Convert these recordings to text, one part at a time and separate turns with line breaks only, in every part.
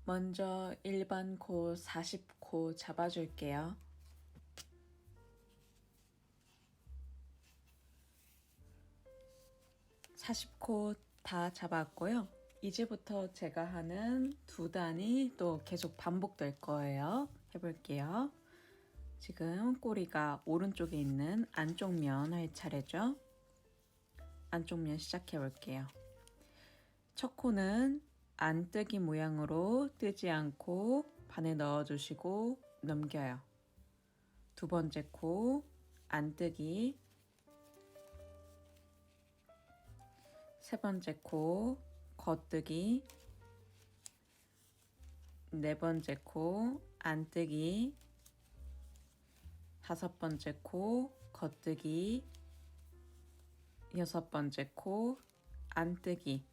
먼저 일반 코 40코 잡아줄게요. (40코) 다 잡았고요. 이제부터 제가 하는 두 단이 또 계속 반복될 거예요. 해볼게요. 지금 꼬리가 오른쪽에 있는 안쪽 면 할 차례죠. 안쪽 면 시작해 볼게요. 첫 코는 안뜨기 모양으로 뜨지 않고 반에 넣어주시고 넘겨요. 두 번째 코 안뜨기, 세 번째 코 겉뜨기, 네 번째 코 안뜨기, 다섯 번째 코 겉뜨기, 여섯 번째 코 안뜨기.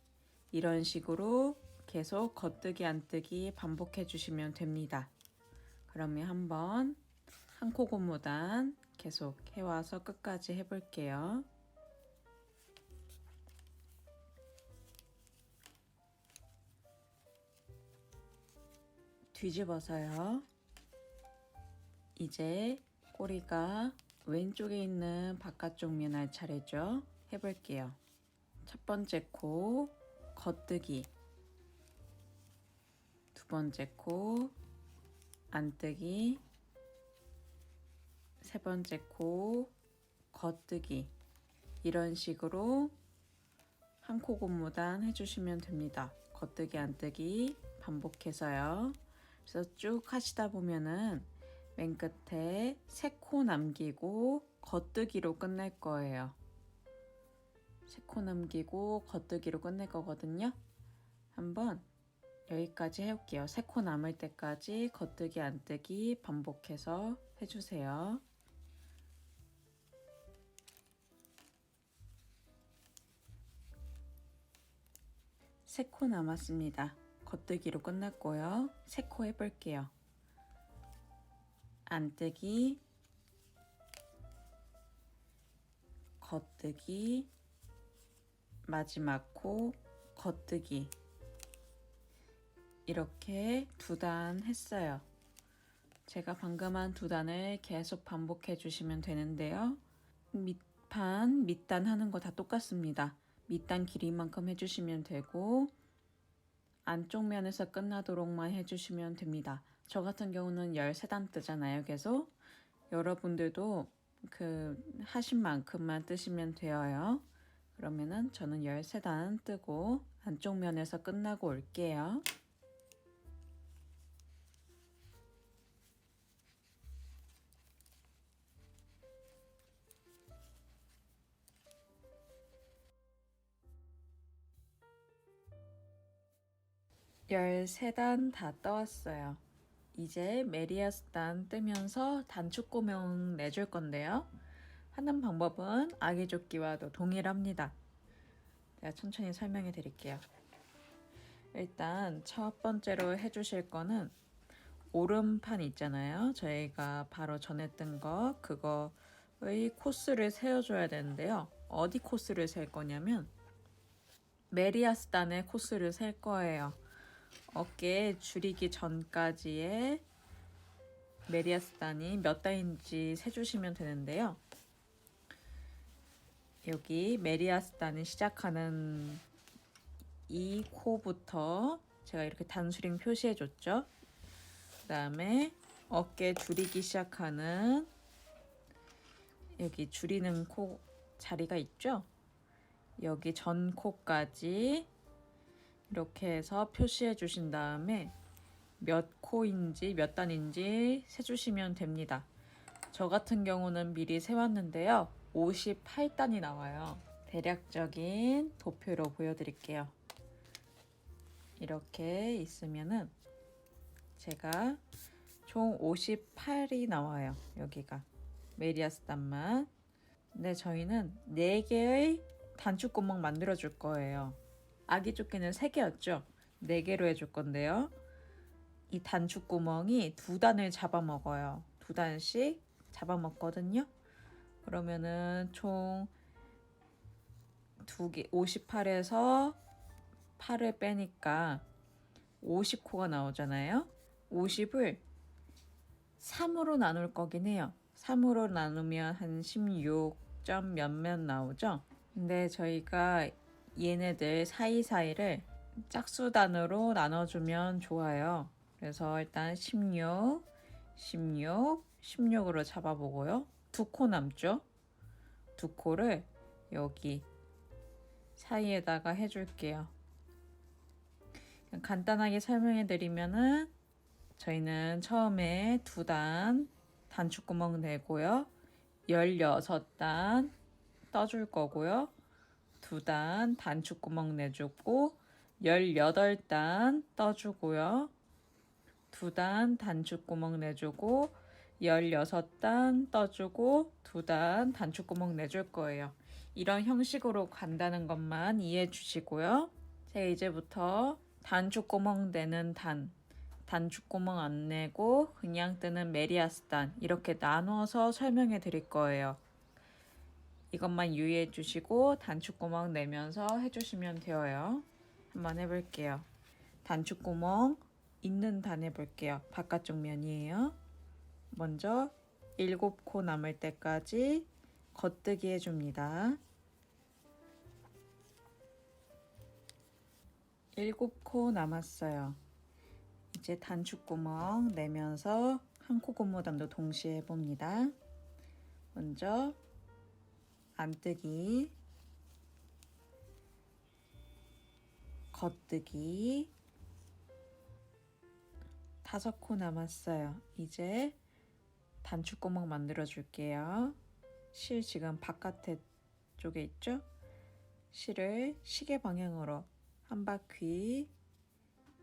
이런 식으로 계속 겉뜨기 안뜨기 반복해 주시면 됩니다. 그러면 한번 한 코 고무단 계속 해와서 끝까지 해볼게요. 뒤집어서요. 이제 꼬리가 왼쪽에 있는 바깥쪽 면 할 차례죠. 해볼게요. 첫 번째 코 겉뜨기, 두 번째 코 안뜨기, 세 번째 코 겉뜨기. 이런 식으로 한 코 고무단 해주시면 됩니다. 겉뜨기 안뜨기 반복해서요. 그래서 쭉 하시다 보면은 맨 끝에 세 코 남기고 겉뜨기로 끝낼 거예요. 세 코 남기고 겉뜨기로 끝낼 거거든요. 한번 여기까지 해볼게요. 세 코 남을 때까지 겉뜨기 안뜨기 반복해서 해주세요. 세 코 남았습니다. 겉뜨기로 끝났고요. 세 코 해볼게요. 안뜨기, 겉뜨기, 마지막 코 겉뜨기. 이렇게 두 단 했어요. 제가 방금 한 두 단을 계속 반복해 주시면 되는데요. 밑판, 밑단 하는 거 다 똑같습니다. 밑단 길이만큼 해주시면 되고 안쪽 면에서 끝나도록만 해주시면 됩니다. 저 같은 경우는 13단 뜨잖아요. 계속 여러분들도 하신 만큼만 뜨시면 돼요. 그러면은 저는 13단 뜨고 안쪽 면에서 끝나고 올게요. 열세 단 다 떠왔어요. 이제 메리아스단 뜨면서 단축고명 내줄 건데요. 하는 방법은 아기조끼와도 동일합니다. 제가 천천히 설명해 드릴게요. 일단 첫 번째로 해주실 거는 오른판 있잖아요. 저희가 바로 전에 뜬 거 그거의 코스를 세워줘야 되는데요. 어디 코스를 셀 거냐면 메리아스단의 코스를 셀 거예요. 어깨 줄이기 전까지의 메리아스단이 몇 단인지 세주시면 되는데요. 여기 메리아스단을 시작하는 이 코부터 제가 이렇게 단수링 표시해 줬죠. 그 다음에 어깨 줄이기 시작하는 여기 줄이는 코 자리가 있죠. 여기 전 코까지 이렇게 해서 표시해 주신 다음에 몇 코인지 몇 단인지 세주시면 됩니다. 저 같은 경우는 미리 세왔는데요. 58단이 나와요. 대략적인 도표로 보여드릴게요. 이렇게 있으면은 제가 총 58이 나와요. 여기가 메리아스단만. 근데 저희는 4개의 단축구멍 만들어 줄 거예요. 아기 조끼는 3개였죠. 4개로 해줄 건데요. 이 단축구멍이 2단을 잡아먹어요. 2단씩 잡아먹거든요. 그러면은 총 2개, 58에서 8을 빼니까 50코가 나오잖아요. 50을 3으로 나눌 거긴 해요. 3으로 나누면 한 16점 몇몇 나오죠. 근데 저희가 얘네들 사이사이를 짝수단으로 나눠주면 좋아요. 그래서 일단 16, 16, 16으로 잡아보고요. 2코 남죠? 2코를 여기 사이에다가 해줄게요. 간단하게 설명해 드리면은 저희는 처음에 2단 단축구멍 내고요. 16단 떠줄 거고요. 2단 단축구멍 내주고 18단 떠주고요. 2단 단축구멍 내주고 16단 떠주고 2단 단축구멍 내줄 거예요. 이런 형식으로 간다는 것만 이해해 주시고요. 제가 이제부터 단축구멍 내는 단축구멍 안 내고 그냥 뜨는 메리아스단 이렇게 나눠서 설명해 드릴 거예요. 이것만 유의해 주시고 단축구멍 내면서 해주시면 되어요. 한번 해볼게요. 단축구멍 있는 단 해볼게요. 바깥쪽 면이에요. 먼저 7코 남을 때까지 겉뜨기 해줍니다. 7코 남았어요. 이제 단축구멍 내면서 한 코 고무단도 동시에 해봅니다. 먼저 안뜨기, 겉뜨기, 5코 남았어요. 이제 단축구멍 만들어 줄게요. 실 지금 바깥에 쪽에 있죠? 실을 시계 방향으로 한 바퀴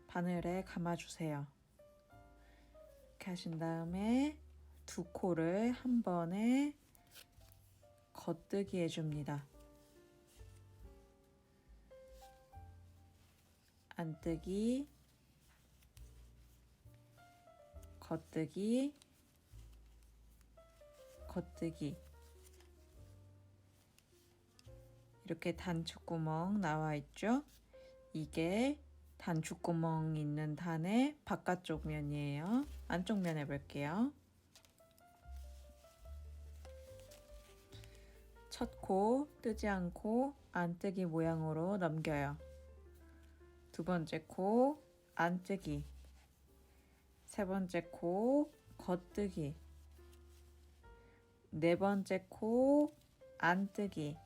바늘에 감아주세요. 이렇게 하신 다음에 2코를 한 번에 겉뜨기 해줍니다. 안뜨기, 겉뜨기, 겉뜨기. 이렇게 단축구멍 나와 있죠? 이게 단축구멍 있는 단의 바깥쪽 면이에요. 안쪽 면 해볼게요. 첫 코 뜨지 않고 안뜨기 모양으로 넘겨요. 두 번째 코 안뜨기, 세 번째 코 겉뜨기, 네 번째 코 안뜨기,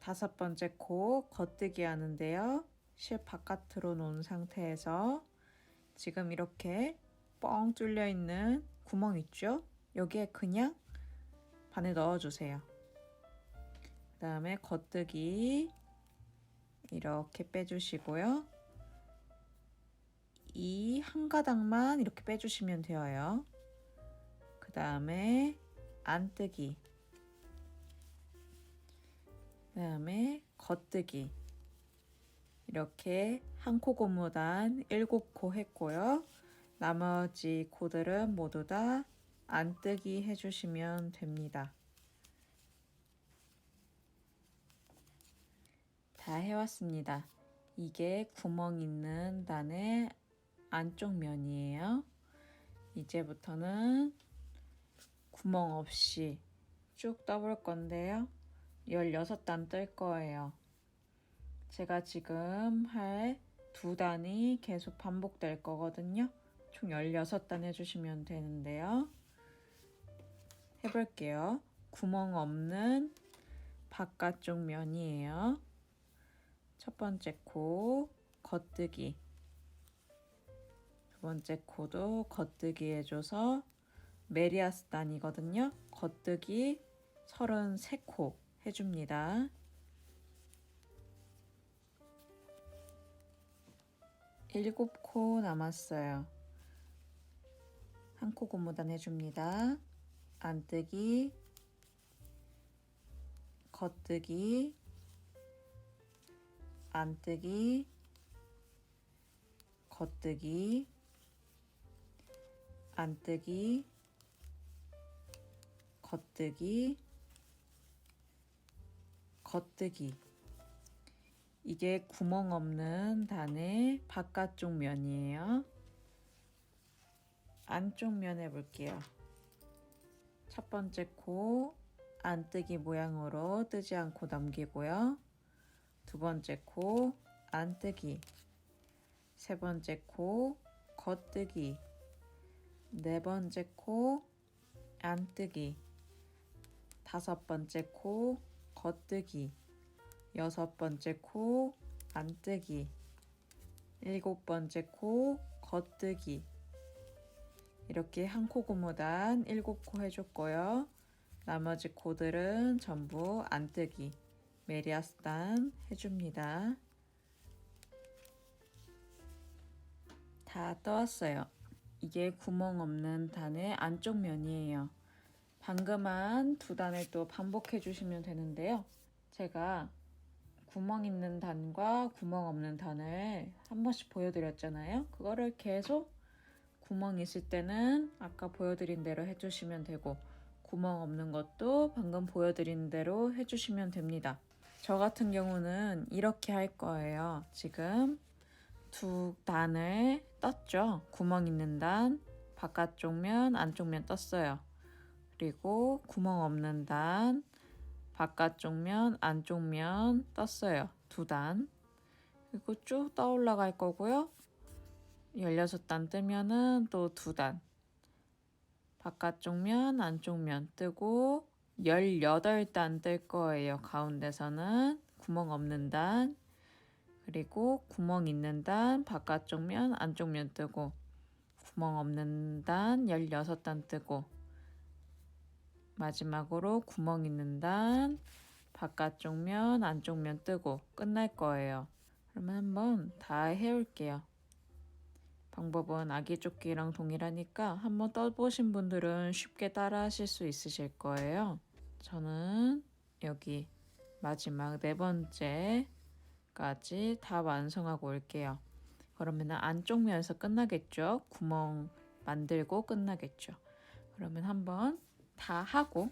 5번째 코 겉뜨기 하는데요. 실 바깥으로 놓은 상태에서 지금 이렇게 뻥 뚫려 있는 구멍 있죠? 여기에 그냥 바늘 넣어주세요. 그 다음에 겉뜨기 이렇게 빼주시고요. 이 한 가닥만 이렇게 빼주시면 되어요. 그 다음에 안뜨기, 그 다음에 겉뜨기. 이렇게 한 코 고무단 7코 했고요. 나머지 코들은 모두 다 안뜨기 해주시면 됩니다. 다 해왔습니다. 이게 구멍 있는 단의 안쪽 면이에요. 이제부터는 구멍 없이 쭉 떠볼 건데요. 16단 뜰 거예요. 제가 지금 할 2단이 계속 반복될 거거든요. 총 16단 해주시면 되는데요. 해볼게요. 구멍 없는 바깥쪽 면이에요. 첫 번째 코 겉뜨기, 두 번째 코도 겉뜨기 해줘서 메리아스단이거든요. 겉뜨기 33코 해줍니다. 7코 남았어요. 한 코 고무단 해줍니다. 안뜨기, 겉뜨기, 안뜨기, 겉뜨기, 안뜨기, 겉뜨기, 겉뜨기. 이게 구멍 없는 단의 바깥쪽 면이에요. 안쪽 면 해볼게요. 첫 번째 코 안뜨기 모양으로 뜨지 않고 넘기고요. 두 번째 코 안뜨기, 세 번째 코 겉뜨기, 네 번째 코 안뜨기, 다섯 번째 코 겉뜨기, 여섯 번째 코 안뜨기, 일곱 번째 코 겉뜨기. 이렇게 한 코 고무단 7코 해줬고요. 나머지 코들은 전부 안뜨기, 메리아스단 해줍니다. 다 떠왔어요. 이게 구멍 없는 단의 안쪽 면이에요. 방금 한 두 단을 또 반복해 주시면 되는데요. 제가 구멍 있는 단과 구멍 없는 단을 한 번씩 보여드렸잖아요. 그거를 계속 구멍 있을 때는 아까 보여드린 대로 해주시면 되고, 구멍 없는 것도 방금 보여드린 대로 해주시면 됩니다. 저 같은 경우는 이렇게 할 거예요. 지금 두 단을 떴죠. 구멍 있는 단, 바깥쪽 면, 안쪽 면 떴어요. 그리고 구멍 없는 단, 바깥쪽 면, 안쪽 면 떴어요. 두 단. 그리고 쭉 떠올라갈 거고요. 16단 뜨면은 또 두 단. 바깥쪽 면, 안쪽 면 뜨고 18단 뜰 거예요. 가운데서는 구멍 없는 단, 그리고 구멍 있는 단, 바깥쪽 면, 안쪽 면 뜨고, 구멍 없는 단 16단 뜨고, 마지막으로 구멍 있는 단, 바깥쪽 면, 안쪽 면 뜨고 끝날 거예요. 그러면 한번 다 해올게요. 방법은 아기조끼랑 동일하니까 한번 떠보신 분들은 쉽게 따라 하실 수 있으실 거예요. 저는 여기 마지막 네 번째까지 다 완성하고 올게요. 그러면 안쪽 면에서 끝나겠죠? 구멍 만들고 끝나겠죠? 그러면 한번 다 하고,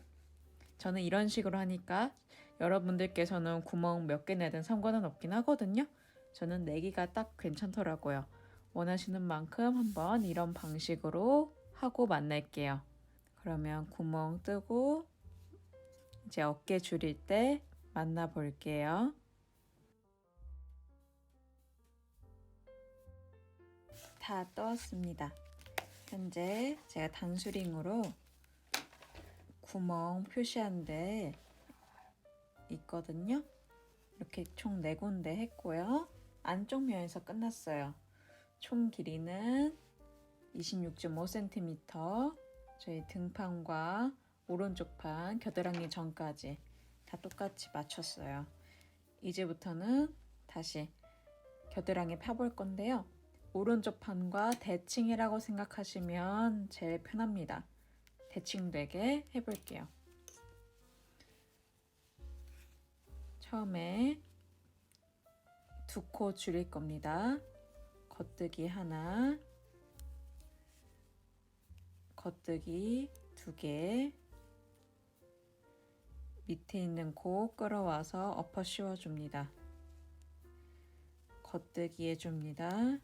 저는 이런 식으로 하니까 여러분들께서는 구멍 몇 개 내든 상관은 없긴 하거든요. 저는 4개가 딱 괜찮더라고요. 원하시는 만큼 한번 이런 방식으로 하고 만날게요. 그러면 구멍 뜨고 이제 어깨 줄일 때 만나 볼게요. 다 떠왔습니다. 현재 제가 단수링으로 구멍 표시한 데 있거든요. 이렇게 총 4군데 했고요. 안쪽 면에서 끝났어요. 총 길이는 26.5cm, 저희 등판과 오른쪽 판, 겨드랑이 전까지 다 똑같이 맞췄어요. 이제부터는 다시 겨드랑이 펴볼 건데요. 오른쪽 판과 대칭이라고 생각하시면 제일 편합니다. 대칭되게 해볼게요. 처음에 2코 줄일 겁니다. 겉뜨기 하나, 겉뜨기 2개, 밑에 있는 코 끌어와서 엎어 씌워줍니다. 겉뜨기 해줍니다.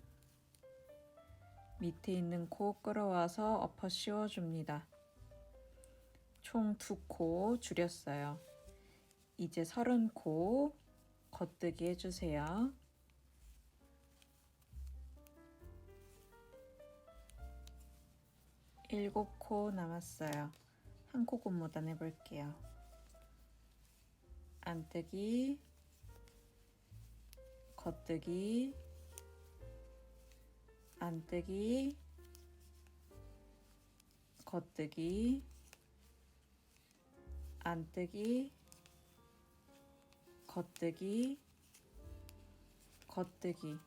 밑에 있는 코 끌어와서 엎어 씌워줍니다. 총 2코 줄였어요. 이제 30코 겉뜨기 해주세요. 일곱 코 남았어요. 한 코 고무단 해볼게요. 안뜨기, 겉뜨기, 안뜨기, 겉뜨기, 안뜨기, 겉뜨기, 겉뜨기.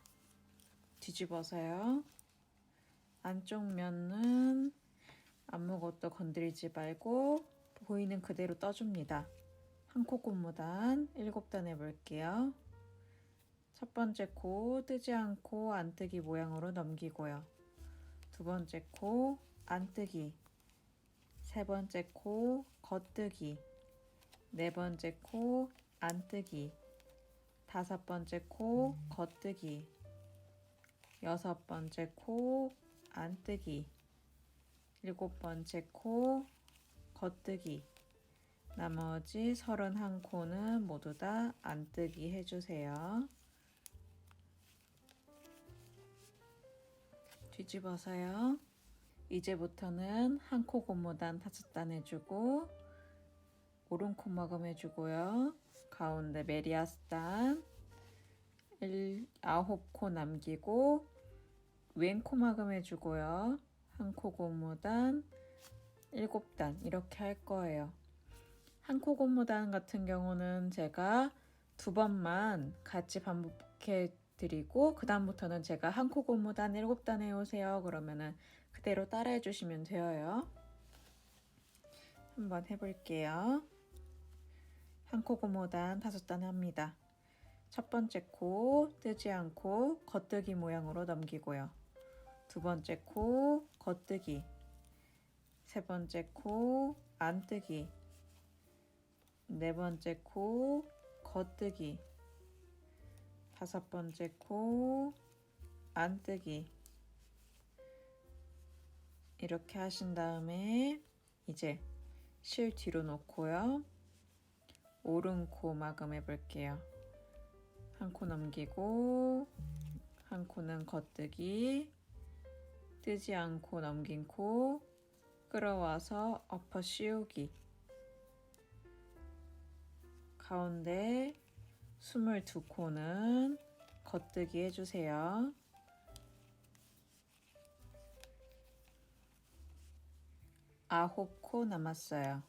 뒤집어서요. 안쪽 면은 아무것도 건드리지 말고 보이는 그대로 떠줍니다. 한 코 고무단 7단 해볼게요. 첫 번째 코 뜨지 않고 안뜨기 모양으로 넘기고요. 두 번째 코 안뜨기, 세 번째 코 겉뜨기, 네 번째 코 안뜨기, 다섯 번째 코 겉뜨기, 여섯 번째 코 안뜨기, 일곱 번째 코 겉뜨기, 나머지 31코는 모두 다 안뜨기 해주세요. 뒤집어서요. 이제부터는 한 코 고무단 5단 해주고 오른 코막음 해주고요. 가운데 메리아스단 9코 남기고 왼 코막음 해주고요. 한 코 고무단 7단 이렇게 할 거예요. 한 코 고무단 같은 경우는 제가 2번만 같이 반복해 드리고 그 다음부터는 제가 한 코 고무단 7단 해오세요 그러면은 그대로 따라해 주시면 돼요. 한번 해볼게요. 한 코 고무단 5단 합니다. 첫 번째 코 뜨지 않고 겉뜨기 모양으로 넘기고요. 두 번째 코 겉뜨기, 세 번째 코 안뜨기, 네 번째 코 겉뜨기, 다섯 번째 코 안뜨기. 이렇게 하신 다음에 이제 실 뒤로 놓고요. 오른 코 마감해 볼게요. 한 코 넘기고 한 코는 겉뜨기, 뜨지 않고 넘긴 코 끌어와서 엎어 씌우기. 가운데 22코는 겉뜨기 해주세요. 아홉 코 남았어요.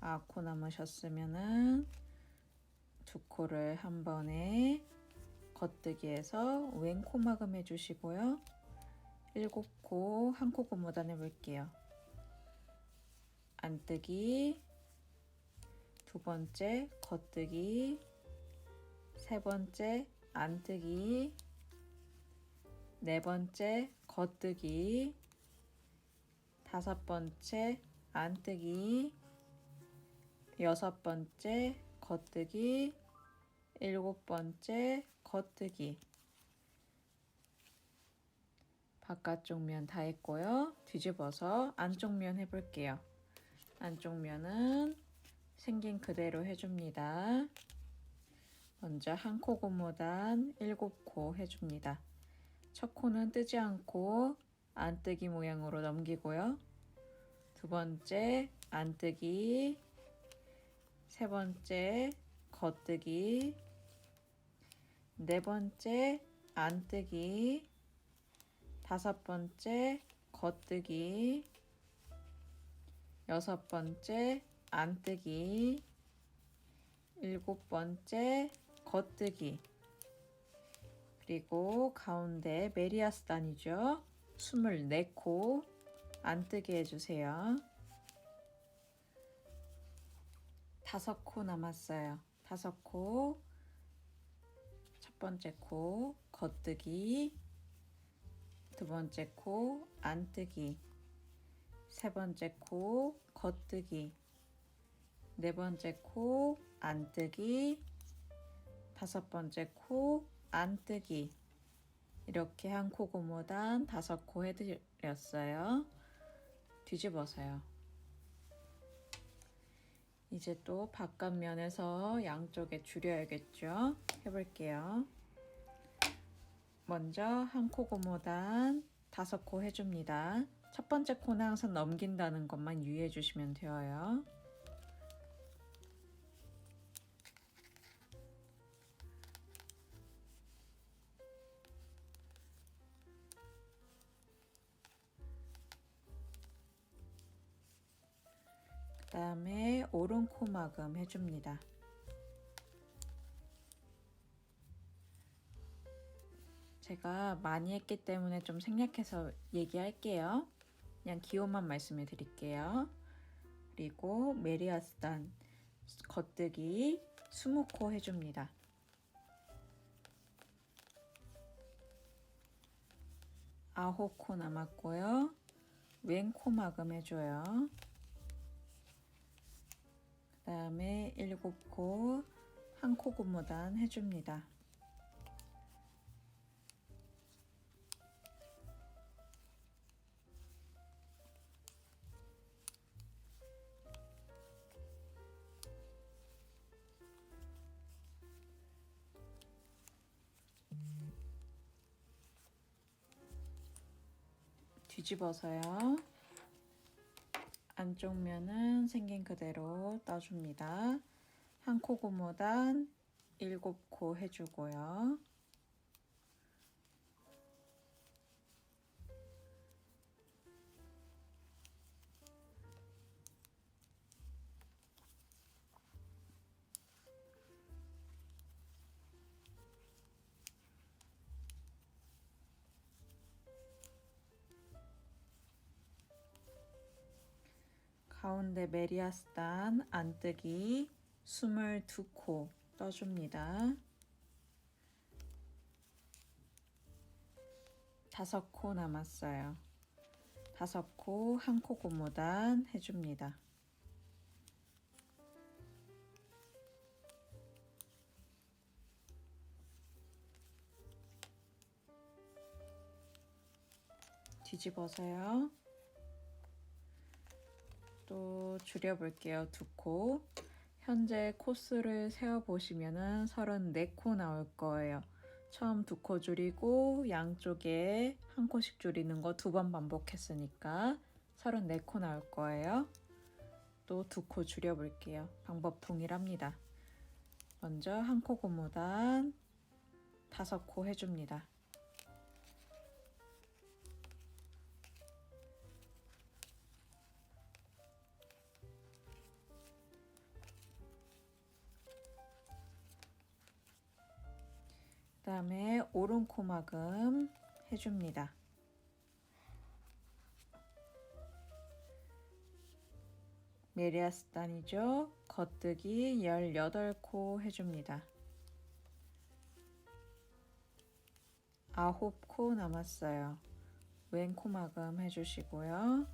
9코 남으셨으면은 2코를 한 번에 겉뜨기해서 왼 코막음 해주시고요. 7코 한 코 고무단 해볼게요. 안뜨기, 두 번째 겉뜨기, 세 번째 안뜨기, 네 번째 겉뜨기, 다섯 번째 안뜨기, 여섯 번째 겉뜨기, 일곱 번째 겉뜨기. 바깥쪽 면 다 했고요. 뒤집어서 안쪽 면 해볼게요. 안쪽 면은 생긴 그대로 해줍니다. 먼저 한 코 고무단 7코 해줍니다. 첫 코는 뜨지 않고 안뜨기 모양으로 넘기고요. 두 번째 안뜨기, 세 번째 겉뜨기, 네 번째 안뜨기, 다섯 번째 겉뜨기, 여섯 번째 안뜨기, 일곱 번째 겉뜨기, 그리고 가운데 메리아스단이죠. 24코 안뜨기 해주세요. 5코 남았어요. 5코, 첫 번째 코 겉뜨기, 두 번째 코 안뜨기, 세 번째 코 겉뜨기, 네 번째 코 안뜨기, 다섯 번째 코 안뜨기. 이렇게 한 코 고무단 5코 해드렸어요. 뒤집어서요. 이제 또 바깥면에서 양쪽에 줄여야겠죠. 해볼게요. 먼저 한 코 고무단 5코 해줍니다. 첫 번째 코는 항상 넘긴다는 것만 유의해 주시면 돼요. 그 다음에 오른 코막음 해줍니다. 제가 많이 했기 때문에 좀 생략해서 얘기할게요. 그냥 기호만 말씀해 드릴게요. 그리고 메리아스단 겉뜨기 20코 해줍니다. 아홉 코 남았고요. 왼 코막음 해줘요. 그 다음에 7코 한 코 고무단 해줍니다. 뒤집어서요. 안쪽 면은 생긴 그대로 떠줍니다. 한 코 고무단 7코 해주고요. 가운데 메리아스단 안뜨기 22코 떠줍니다. 5코 남았어요. 5코 한 코 고무단 해줍니다. 뒤집어서요. 또 줄여볼게요. 2코. 현재 코스를 세어보시면은 34코 나올 거예요. 처음 2코 줄이고 양쪽에 한 코씩 줄이는 거 2번 반복했으니까 34코 나올 거예요. 또 2코 줄여볼게요. 방법 동일합니다. 먼저 한 코 고무단 5코 해줍니다. 그 다음에 오른 코막음 해줍니다. 메리아스단이죠. 겉뜨기 18코 해줍니다. 9코 남았어요. 왼 코막음 해주시고요.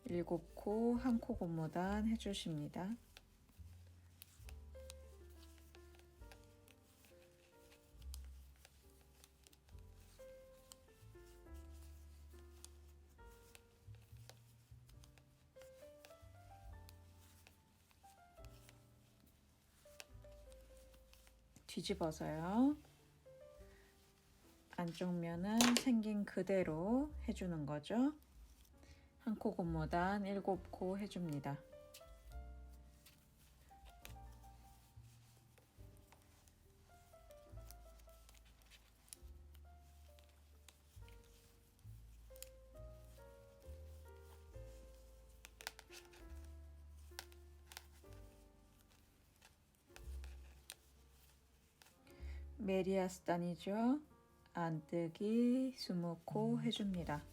7코 한 코 고무단 해주십니다. 뒤집어서요. 안쪽 면은 생긴 그대로 해주는 거죠. 한 코 고무단 7코 해줍니다. 메리아스단이죠. 안뜨기 20코 해줍니다.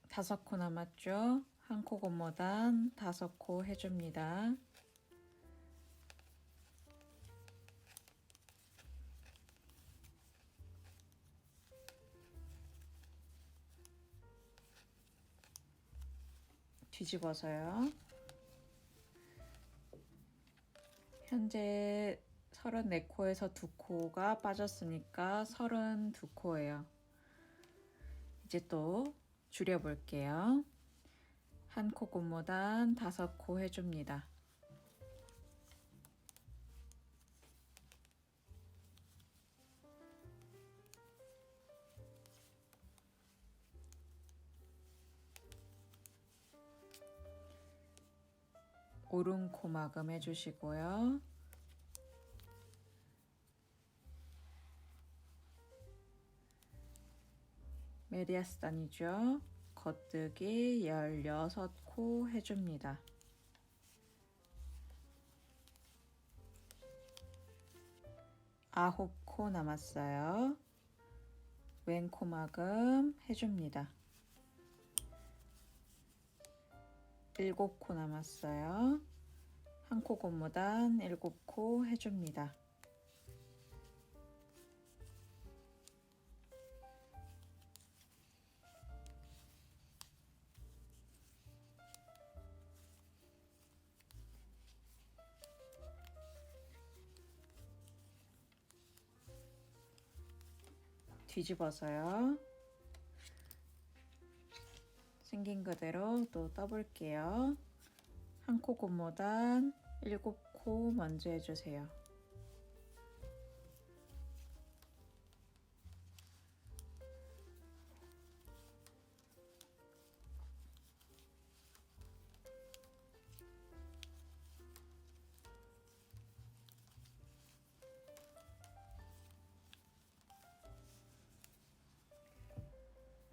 5코 남았죠. 한 코 고무단 5코 해줍니다. 뒤집어서요. 현재 34코에서 2코가 빠졌으니까 32코예요. 이제 또 줄여볼게요. 한 코 고무단 5코 해줍니다. 오른 코막음 해주시고요. 메리아스단이죠. 겉뜨기 16코 해줍니다. 9코 남았어요. 왼 코막음 해줍니다. 7코 남았어요. 한 코 고무단 7코 해줍니다. 뒤집어서요. 생긴 그대로 또 떠볼게요. 한 코 고무단 7코 먼저 해주세요.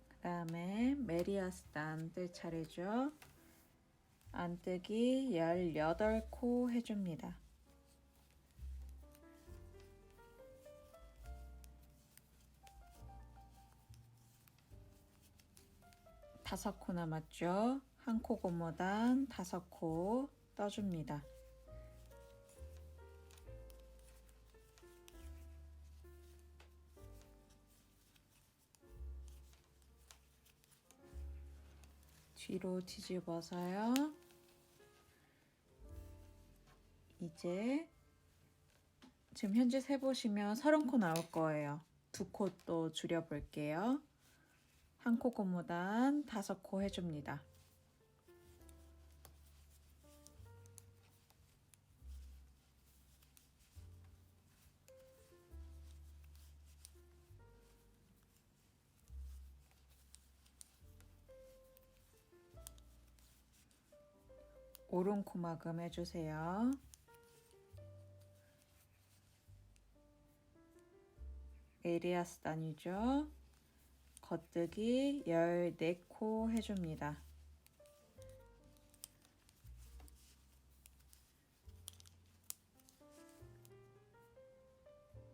그 다음에 메리아스단 뜰 차례죠. 안뜨기 18코 해줍니다. 다섯 코 남았죠. 한 코 고무단 5코 떠줍니다. 뒤로 뒤집어서요. 이제 지금 현재 세보시면 30코 나올 거예요. 2코 또 줄여볼게요. 한 코 고무단 5코 해줍니다. 오른 코막음 해주세요. 메리아스단이죠. 겉뜨기 14코 해줍니다.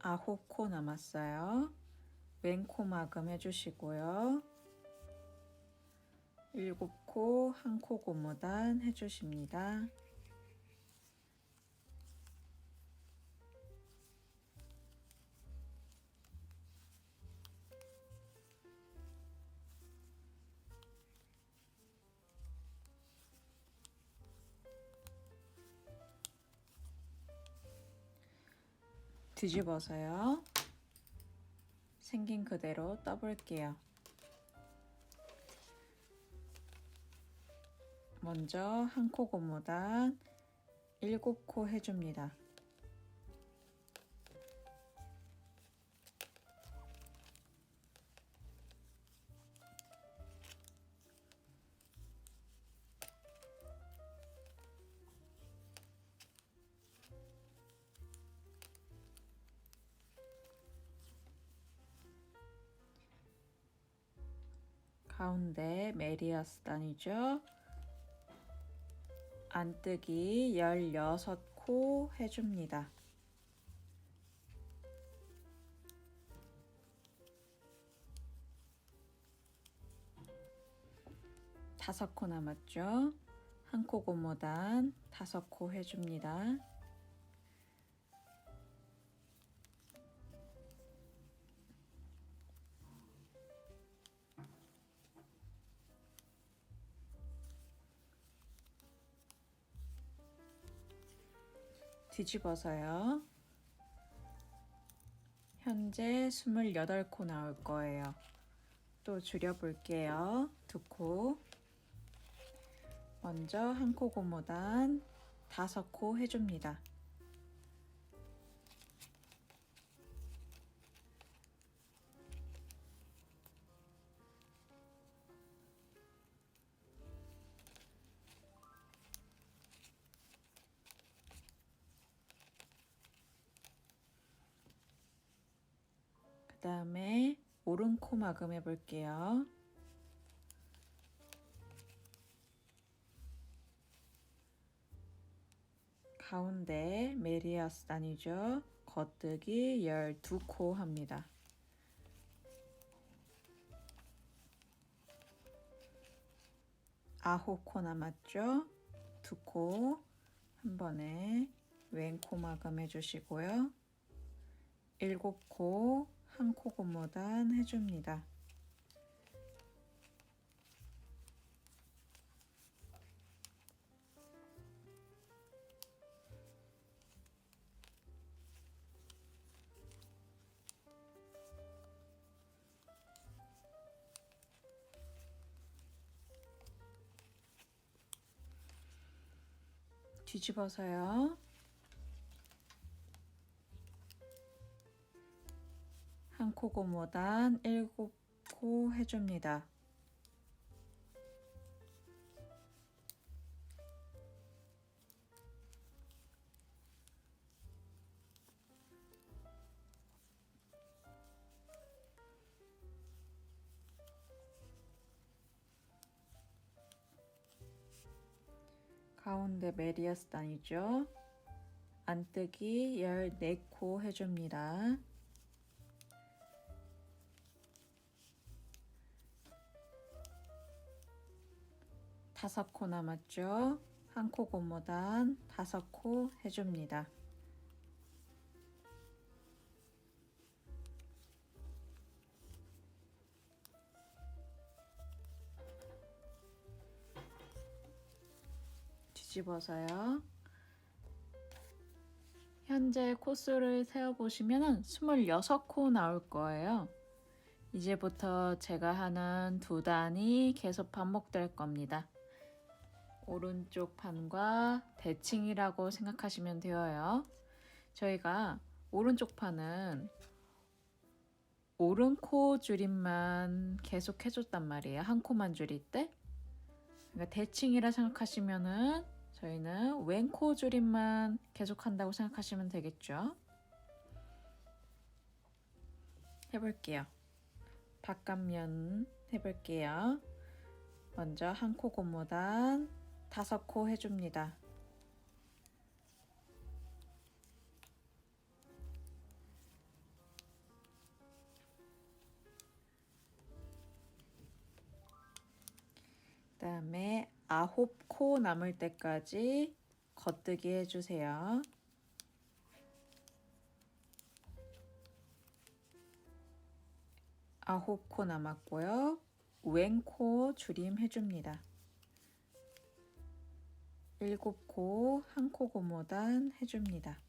아홉 코 남았어요. 왼 코막음 해주시고요. 7코 한 코 고무단 해주십니다. 뒤집어서요. 생긴 그대로 떠볼게요. 먼저 한 코 고무단 7코 해줍니다. 가운데 메리아스단이죠. 안뜨기 16코 해줍니다. 다섯 코 남았죠. 한 코 고무단 5코 해줍니다. 뒤집어서요. 현재 28코 나올 거예요. 또 줄여볼게요. 2코. 먼저 한 코 고무단 5코 해줍니다. 그 다음에 오른 코 마금 해볼게요. 가운데 메리아스단이죠. 겉뜨기 12코 합니다. 아홉 코 남았죠. 2코 한 번에 왼 코 마감 해주시고요. 7코 한 코 고무단 해줍니다. 뒤집어서요. 한 코 고무단 7코 해줍니다. 가운데 메리어스단이죠. 안뜨기 14코 해줍니다. 다섯 코 남았죠. 한 코 고무단 5코 해줍니다. 뒤집어서요. 현재 코수를 세어보시면 26코 나올 거예요. 이제부터 제가 하는 두 단이 계속 반복될 겁니다. 오른쪽 판과 대칭이라고 생각하시면 되어요. 저희가 오른쪽 판은 오른 코 줄임만 계속 해줬단 말이에요. 한 코만 줄일 때. 그러니까 대칭이라 생각하시면은 저희는 왼 코 줄임만 계속 한다고 생각하시면 되겠죠. 해볼게요. 바깥면 해볼게요. 먼저 한 코 고무단 5코 해줍니다. 그 다음에 9코 남을 때까지 겉뜨기 해주세요. 아홉 코 남았고요. 왼 코 줄임 해줍니다. 7코 한 코 고무단 해줍니다.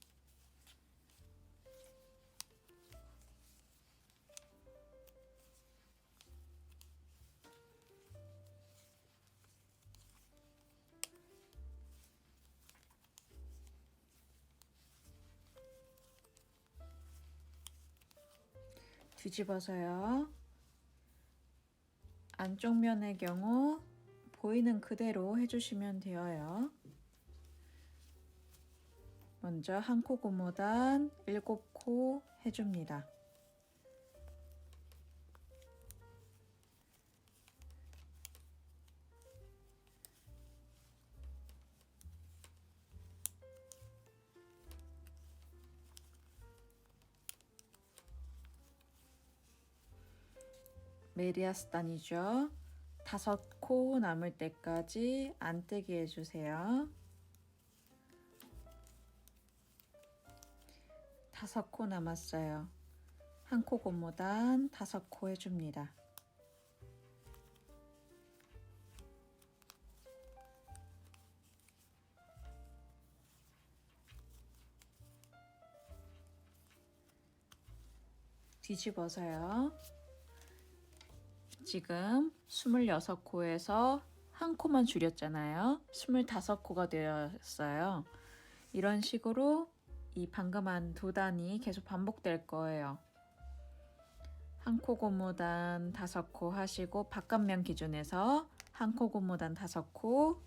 뒤집어서요. 안쪽 면의 경우 보이는 그대로 해주시면 되어요. 먼저 한 코 고무단 7코 해줍니다. 메리아스단이죠. 5코 남을 때까지 안뜨기 해주세요. 5코 남았어요. 한 코 고무단 5코 해줍니다. 뒤집어서요. 지금 26코에서 한 코만 줄였잖아요. 25코가 되었어요. 이런 식으로 이 방금 한 두 단이 계속 반복될 거예요. 한 코 고무단 5코 하시고 바깥면 기준에서 한 코 고무단 5코,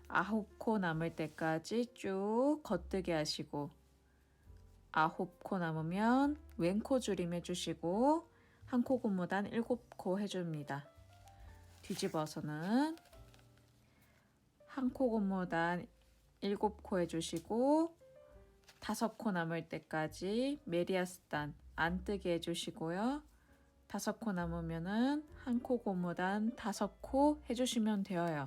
9코 남을 때까지 쭉 겉뜨기 하시고 9코 남으면 왼 코 줄임 해주시고 한 코 고무단 7코 해줍니다. 뒤집어서는 한 코 고무단 7코 해주시고 5코 남을 때까지 메리아스단 안뜨기 해주시고요. 5코 남으면은 한 코 고무단 5코 해주시면 되어요.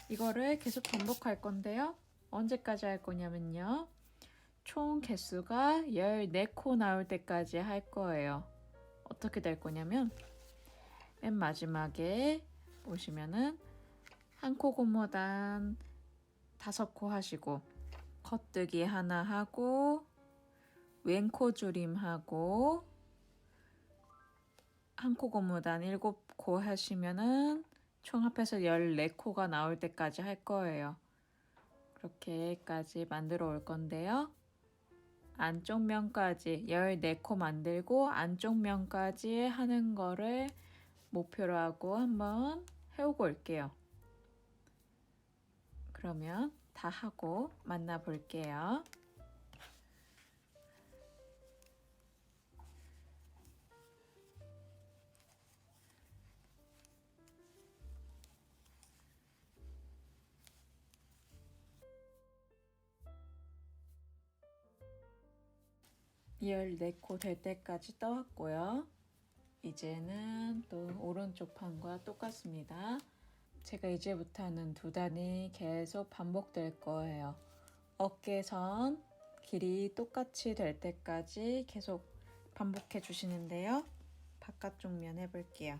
이거를 계속 반복할 건데요. 언제까지 할 거냐면요. 총 개수가 14코 나올 때까지 할 거예요. 어떻게 될 거냐면 맨 마지막에 보시면은 한 코 고무단 5코 하시고 겉뜨기 하나 하고 왼 코 줄임 하고 한 코 고무단 7코 하시면은 총 합해서 14코가 나올 때까지 할 거예요. 그렇게까지 만들어 올 건데요. 안쪽 면까지 14코 만들고 안쪽 면까지 하는 거를 목표로 하고 한번 해오고 올게요. 그러면 다 하고 만나 볼게요. 열네 코 될 때까지 떠왔고요. 이제는 또 오른쪽 판과 똑같습니다. 제가 이제부터는 두 단이 계속 반복될 거예요. 어깨선 길이 똑같이 될 때까지 계속 반복해 주시는데요. 바깥쪽 면 해볼게요.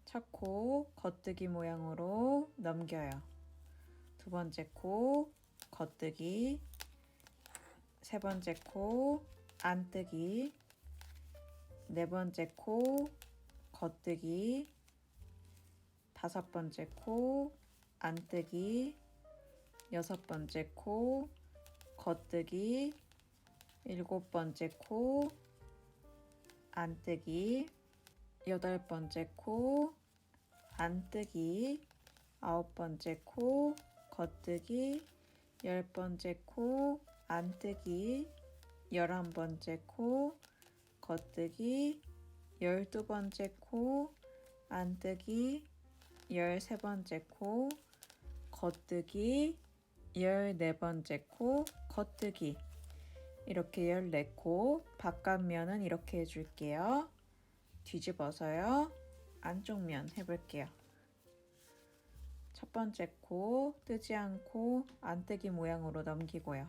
첫 코 겉뜨기 모양으로 넘겨요. 두 번째 코 겉뜨기, 세 번째 코 안뜨기, 네 번째 코 겉뜨기, 다섯 번째 코 안뜨기, 여섯 번째 코 겉뜨기, 일곱 번째 코 안뜨기, 여덟 번째 코 안뜨기, 아홉 번째 코 겉뜨기, 열 번째 코 안뜨기, 11번째 코 겉뜨기, 12번째 코 안뜨기, 13번째 코 겉뜨기, 14번째 코 겉뜨기. 이렇게 14코, 바깥면은 이렇게 해줄게요. 뒤집어서요. 안쪽 면 해볼게요. 첫 번째 코 뜨지 않고 안뜨기 모양으로 넘기고요.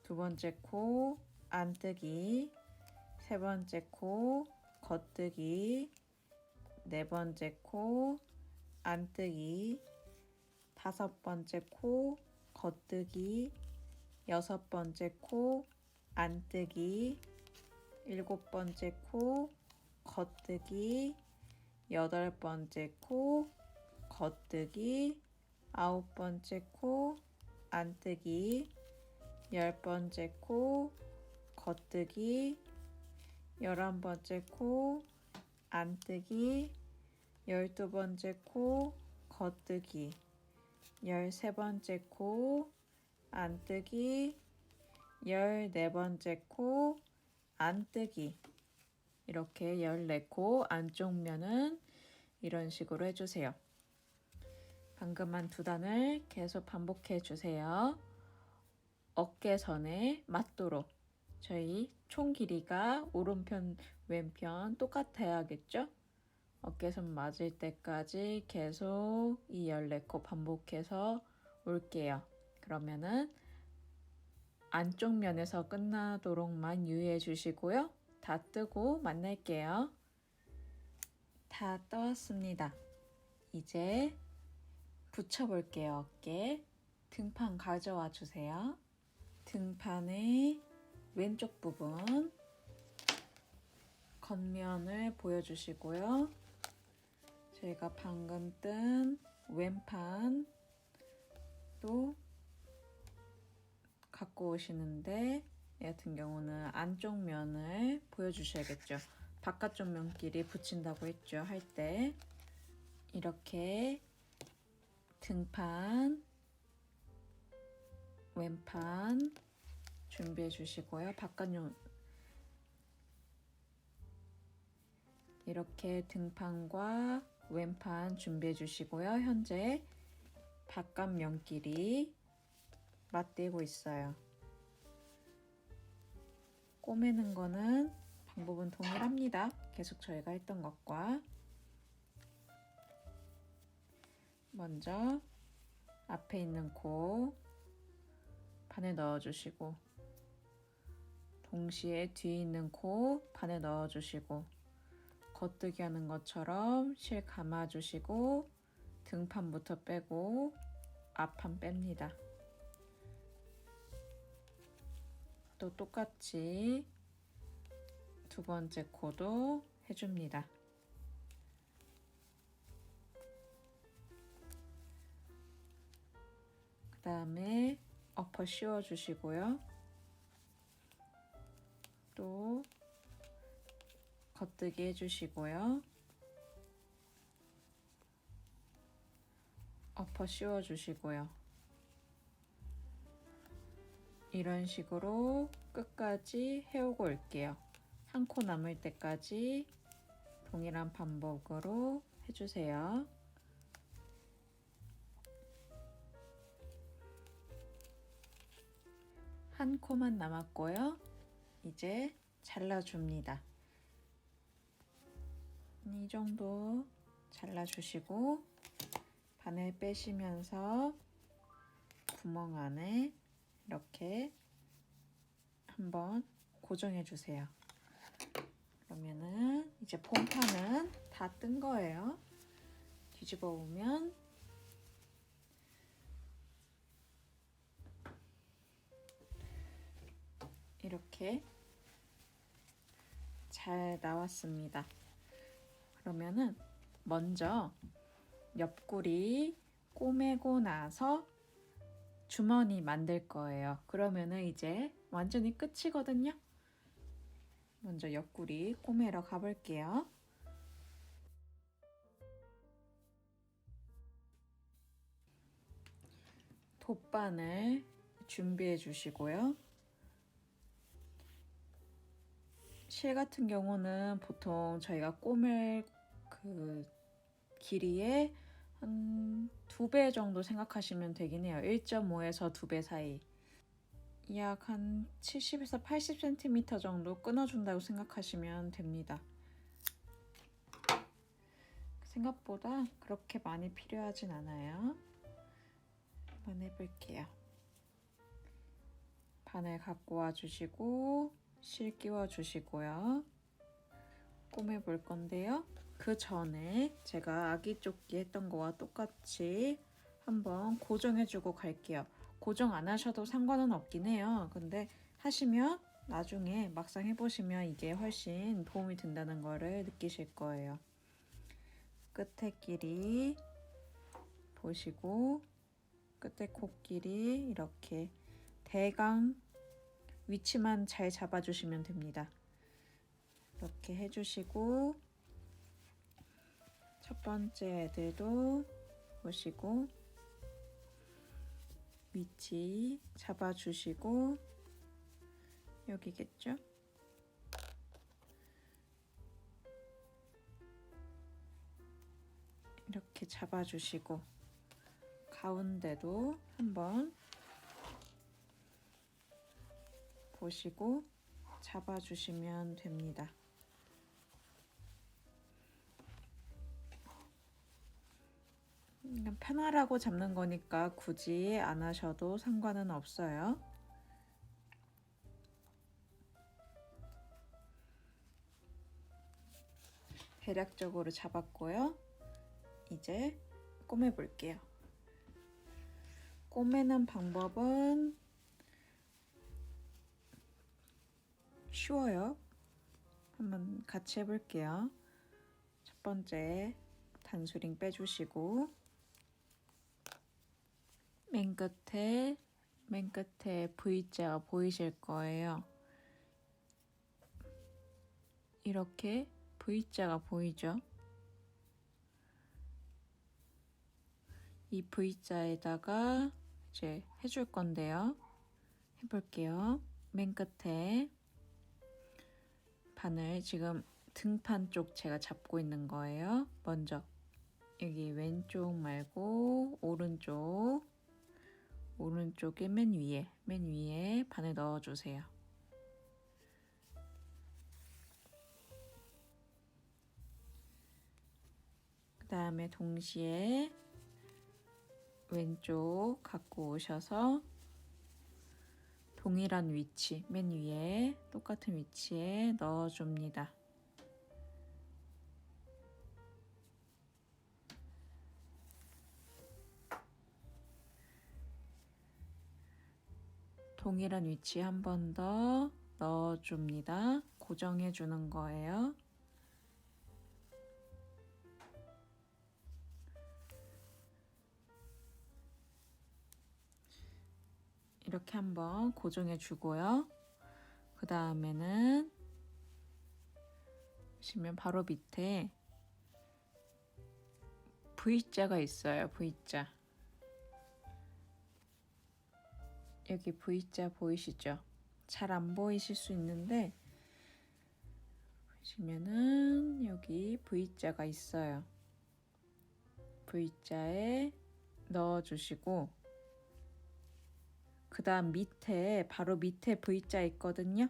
두 번째 코 안뜨기, 세 번째 코 겉뜨기, 네 번째 코 안뜨기, 다섯 번째 코 겉뜨기, 여섯 번째 코 안뜨기, 일곱 번째 코 겉뜨기, 여덟 번째 코 겉뜨기, 아홉 번째 코 안뜨기, 열 번째 코 겉뜨기, 11번째 코 안뜨기, 12번째 코 겉뜨기, 13번째 코 안뜨기, 14번째 코 안뜨기. 이렇게 14코 안쪽 면은 이런 식으로 해주세요. 방금 한 두 단을 계속 반복해 주세요. 어깨선에 맞도록. 저희 총 길이가 오른편, 왼편 똑같아야겠죠? 어깨선 맞을 때까지 계속 이 14코 반복해서 올게요. 그러면은 안쪽 면에서 끝나도록만 유의해 주시고요. 다 뜨고 만날게요. 다 떠왔습니다. 이제 붙여볼게요. 어깨. 등판 가져와 주세요. 등판의 왼쪽 부분 겉면을 보여주시고요. 저희가 방금 뜬 왼판도 갖고 오시는데 이 같은 경우는 안쪽 면을 보여주셔야겠죠. 바깥쪽 면끼리 붙인다고 했죠. 할 때 이렇게 등판, 왼판 준비해 주시고요. 바깥면 이렇게 등판과 왼판 준비해 주시고요. 현재 바깥 면끼리 맞대고 있어요. 꼬매는 거는 방법은 동일합니다. 계속 저희가 했던 것과 먼저 앞에 있는 코 반에 넣어주시고 동시에 뒤에 있는 코 반에 넣어주시고 겉뜨기 하는 것처럼 실 감아주시고 등판부터 빼고 앞판 뺍니다. 또 똑같이 두 번째 코도 해줍니다. 그다음에 엎어 씌워 주시고요. 또 겉뜨기 해주시고요. 엎어 씌워 주시고요. 이런 식으로 끝까지 해오고 올게요. 한 코 남을 때까지 동일한 반복으로 해주세요. 한 코만 남았고요. 이제 잘라줍니다. 이 정도 잘라주시고 바늘 빼시면서 구멍 안에 이렇게 한번 고정해 주세요. 그러면은 이제 봄판은 다 뜬 거예요. 뒤집어 보면 이렇게 잘 나왔습니다. 그러면은 먼저 옆구리 꼬매고 나서 주머니 만들 거예요. 그러면은 이제 완전히 끝이거든요. 먼저 옆구리 꼬매러 가볼게요. 돗바늘 준비해 주시고요. 실 같은 경우는 보통 저희가 꼬맬 그 길이의 한 2배 정도 생각하시면 되긴 해요. 1.5에서 2배 사이. 약 한 70에서 80cm 정도 끊어준다고 생각하시면 됩니다. 생각보다 그렇게 많이 필요하진 않아요. 한번 해볼게요. 바늘 갖고 와주시고 실 끼워주시고요. 꼬매볼 건데요. 그 전에 제가 아기 조끼 했던 거와 똑같이 한번 고정해주고 갈게요. 고정 안 하셔도 상관은 없긴 해요. 근데 하시면 나중에 막상 해보시면 이게 훨씬 도움이 된다는 거를 느끼실 거예요. 끝에 길이 보시고 끝에 코끼리 이렇게 대강 위치만 잘 잡아주시면 됩니다. 이렇게 해주시고 첫 번째 애들도 보시고 위치 잡아주시고 여기겠죠? 이렇게 잡아주시고 가운데도 한번 보시고 잡아주시면 됩니다. 그냥 편하라고 잡는 거니까 굳이 안 하셔도 상관은 없어요. 대략적으로 잡았고요. 이제 꼬매 볼게요. 꼬매는 방법은 쉬워요. 한번 같이 해볼게요. 첫 번째 단수링 빼주시고 맨 끝에 V자가 보이실 거예요. 이렇게 V자가 보이죠? 이 V자에다가 이제 해줄 건데요. 해볼게요. 맨 끝에 바늘 지금 등판 쪽 제가 잡고 있는 거예요. 먼저 여기 왼쪽 말고 오른쪽에 맨 위에 바늘 넣어주세요. 그 다음에 동시에 왼쪽 갖고 오셔서 동일한 위치, 맨 위에 똑같은 위치에 넣어줍니다. 동일한 위치에 한 번 더 넣어줍니다. 고정해 주는 거예요. 이렇게 한번 고정해 주고요. 그 다음에는 보시면 바로 밑에 V자가 있어요. V자. 여기 V자 보이시죠? 잘 안 보이실 수 있는데 보시면은 여기 V자가 있어요. V자에 넣어주시고 그 다음 밑에 바로 밑에 V자 있거든요.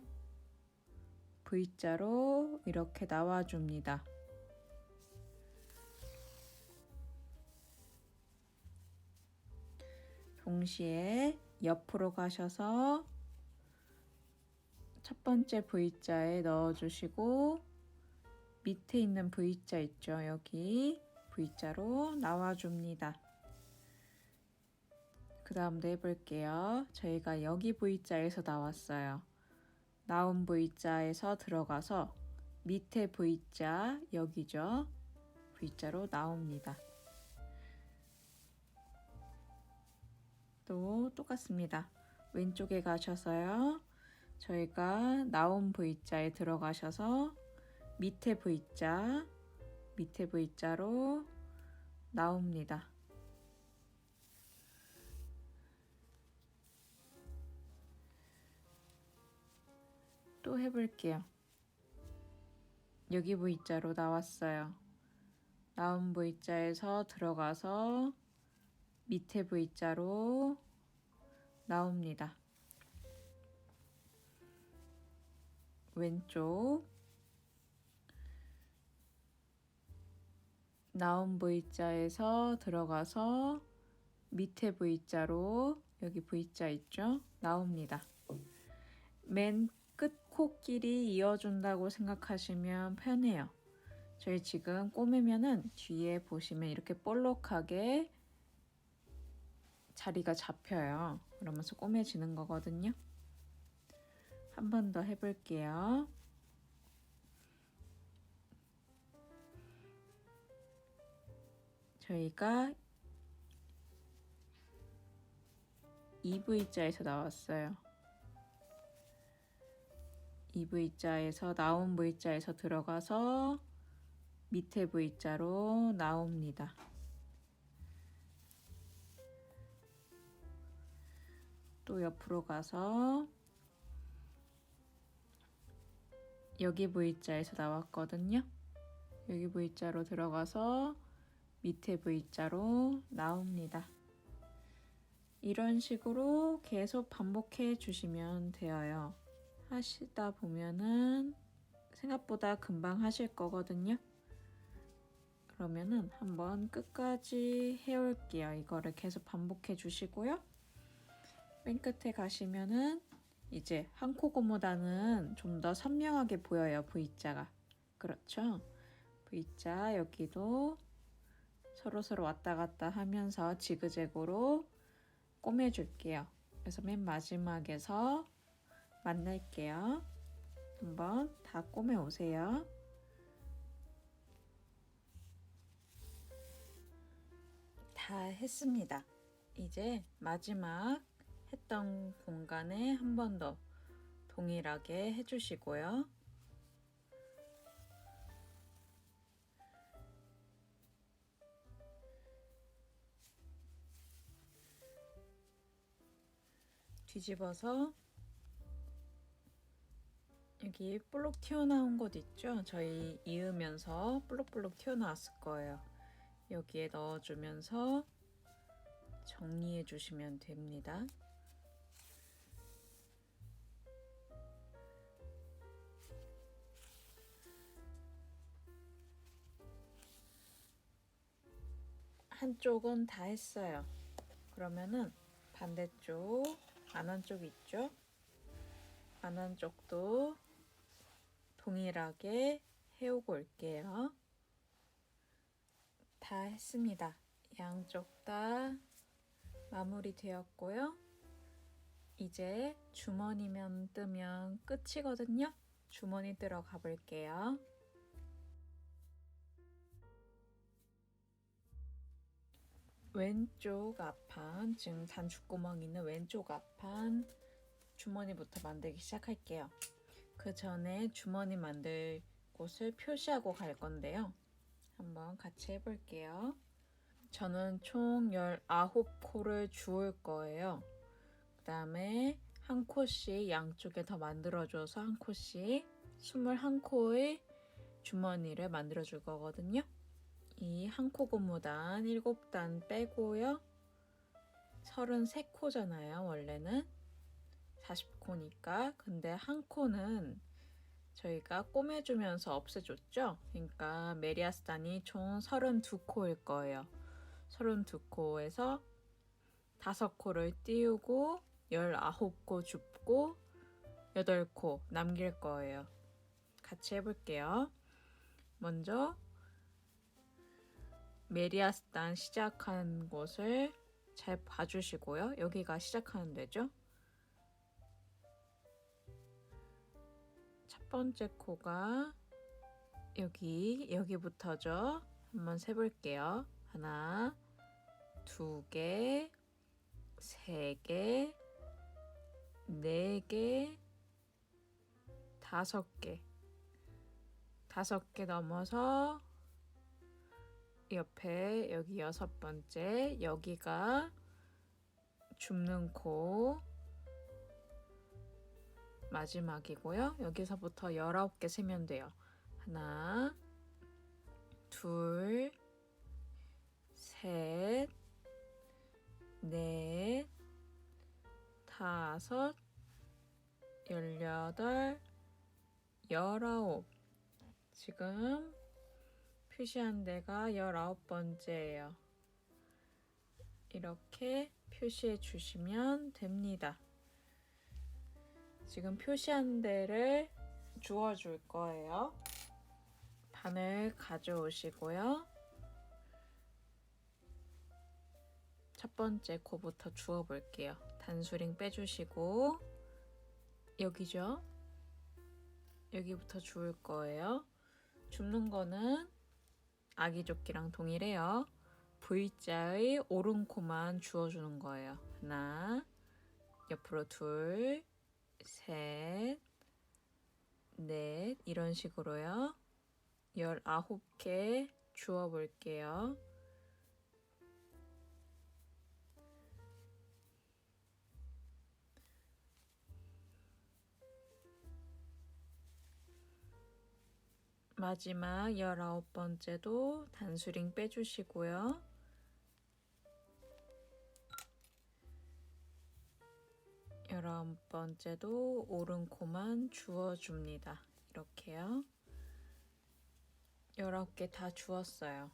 V자로 이렇게 나와줍니다. 동시에 옆으로 가셔서 첫 번째 V자에 넣어주시고 밑에 있는 V자 있죠? 여기 V자로 나와줍니다. 그 다음도 해볼게요. 저희가 여기 V자에서 나왔어요. 나온 V자에서 들어가서 밑에 V자 여기죠? V자로 나옵니다. 또 똑같습니다. 왼쪽에 가셔서요. 저희가 나온 V자에 들어가셔서 밑에 V자로 나옵니다. 또 해볼게요. 여기 V자로 나왔어요. 나온 V자에서 들어가서 밑에 V자로 나옵니다. 왼쪽 나온 V자에서 들어가서 밑에 V자로 여기 V자 있죠? 나옵니다. 맨 끝 코끼리 이어준다고 생각하시면 편해요. 저희 지금 꼬매면은 뒤에 보시면 이렇게 볼록하게 자리가 잡혀요. 그러면서 꼬매지는 거거든요. 한 번 더 해볼게요. 저희가 EV자에서 나왔어요. EV자에서 나온 V자에서 들어가서 밑에 V자로 나옵니다. 또 옆으로 가서 여기 V자에서 나왔거든요. 여기 V자로 들어가서 밑에 V자로 나옵니다. 이런 식으로 계속 반복해 주시면 되어요. 하시다 보면은 생각보다 금방 하실 거거든요. 그러면은 한번 끝까지 해올게요. 이거를 계속 반복해 주시고요. 맨 끝에 가시면은 이제 한 코 고무단은 좀 더 선명하게 보여요. V자가. 그렇죠? V자 여기도 서로 왔다 갔다 하면서 지그재그로 꼬매줄게요. 그래서 맨 마지막에서 만날게요. 한번 다 꼬매 오세요. 다 했습니다. 이제 마지막 했던 공간에 한 번 더 동일하게 해주시고요. 뒤집어서 여기 볼록 튀어나온 곳 있죠? 저희 이으면서 볼록볼록 튀어나왔을 거예요. 여기에 넣어주면서 정리해 주시면 됩니다. 한쪽은 다 했어요. 그러면은 반대쪽 안원 쪽 있죠? 안원 쪽도 동일하게 해오고 올게요. 다 했습니다. 양쪽 다 마무리 되었고요. 이제 주머니면 뜨면 끝이거든요. 주머니 뜨러 가볼게요. 왼쪽 앞판, 지금 단추구멍 있는 왼쪽 앞판 주머니부터 만들기 시작할게요. 그 전에 주머니 만들 곳을 표시하고 갈 건데요. 한번 같이 해볼게요. 저는 총 19코를 주울 거예요. 그 다음에 한 코씩 양쪽에 더 만들어줘서 한 코씩 21코의 주머니를 만들어줄 거거든요. 이 한 코 고무단 7단 빼고요. 33코잖아요. 원래는 40코니까. 근데 한 코는 저희가 꼬매주면서 없애줬죠. 그러니까 메리아스단이 총 32코일 거예요. 32코에서 5코를 띄우고 19코 줍고 8코 남길 거예요. 같이 해볼게요. 먼저 메리아스단 시작한 곳을 잘 봐주시고요. 여기가 시작하는 데죠. 첫 번째 코가 여기부터죠. 한번 세볼게요. 하나, 2개, 3개, 4개, 5개. 5개 넘어서 옆에 여기 6번째, 여기가 줍는 코 마지막이고요. 여기서부터 19개 세면 돼요. 하나, 둘, 셋, 넷, 5, 18, 19. 지금 표시한 데가 19번째예요. 이렇게 표시해 주시면 됩니다. 지금 표시한 데를 주워줄 거예요. 바늘 가져오시고요. 첫 번째 코부터 주워 볼게요. 단수링 빼주시고 여기죠? 여기부터 주울 거예요. 줍는 거는 아기조끼랑 동일해요. V자의 오른코만 주워주는 거예요. 하나, 옆으로 둘, 셋, 넷, 이런 식으로요. 19개 주워 볼게요. 마지막 19번째도 단수링 빼주시고요. 열아홉 번째도 오른코만 주워줍니다. 이렇게요. 19개 다 주웠어요.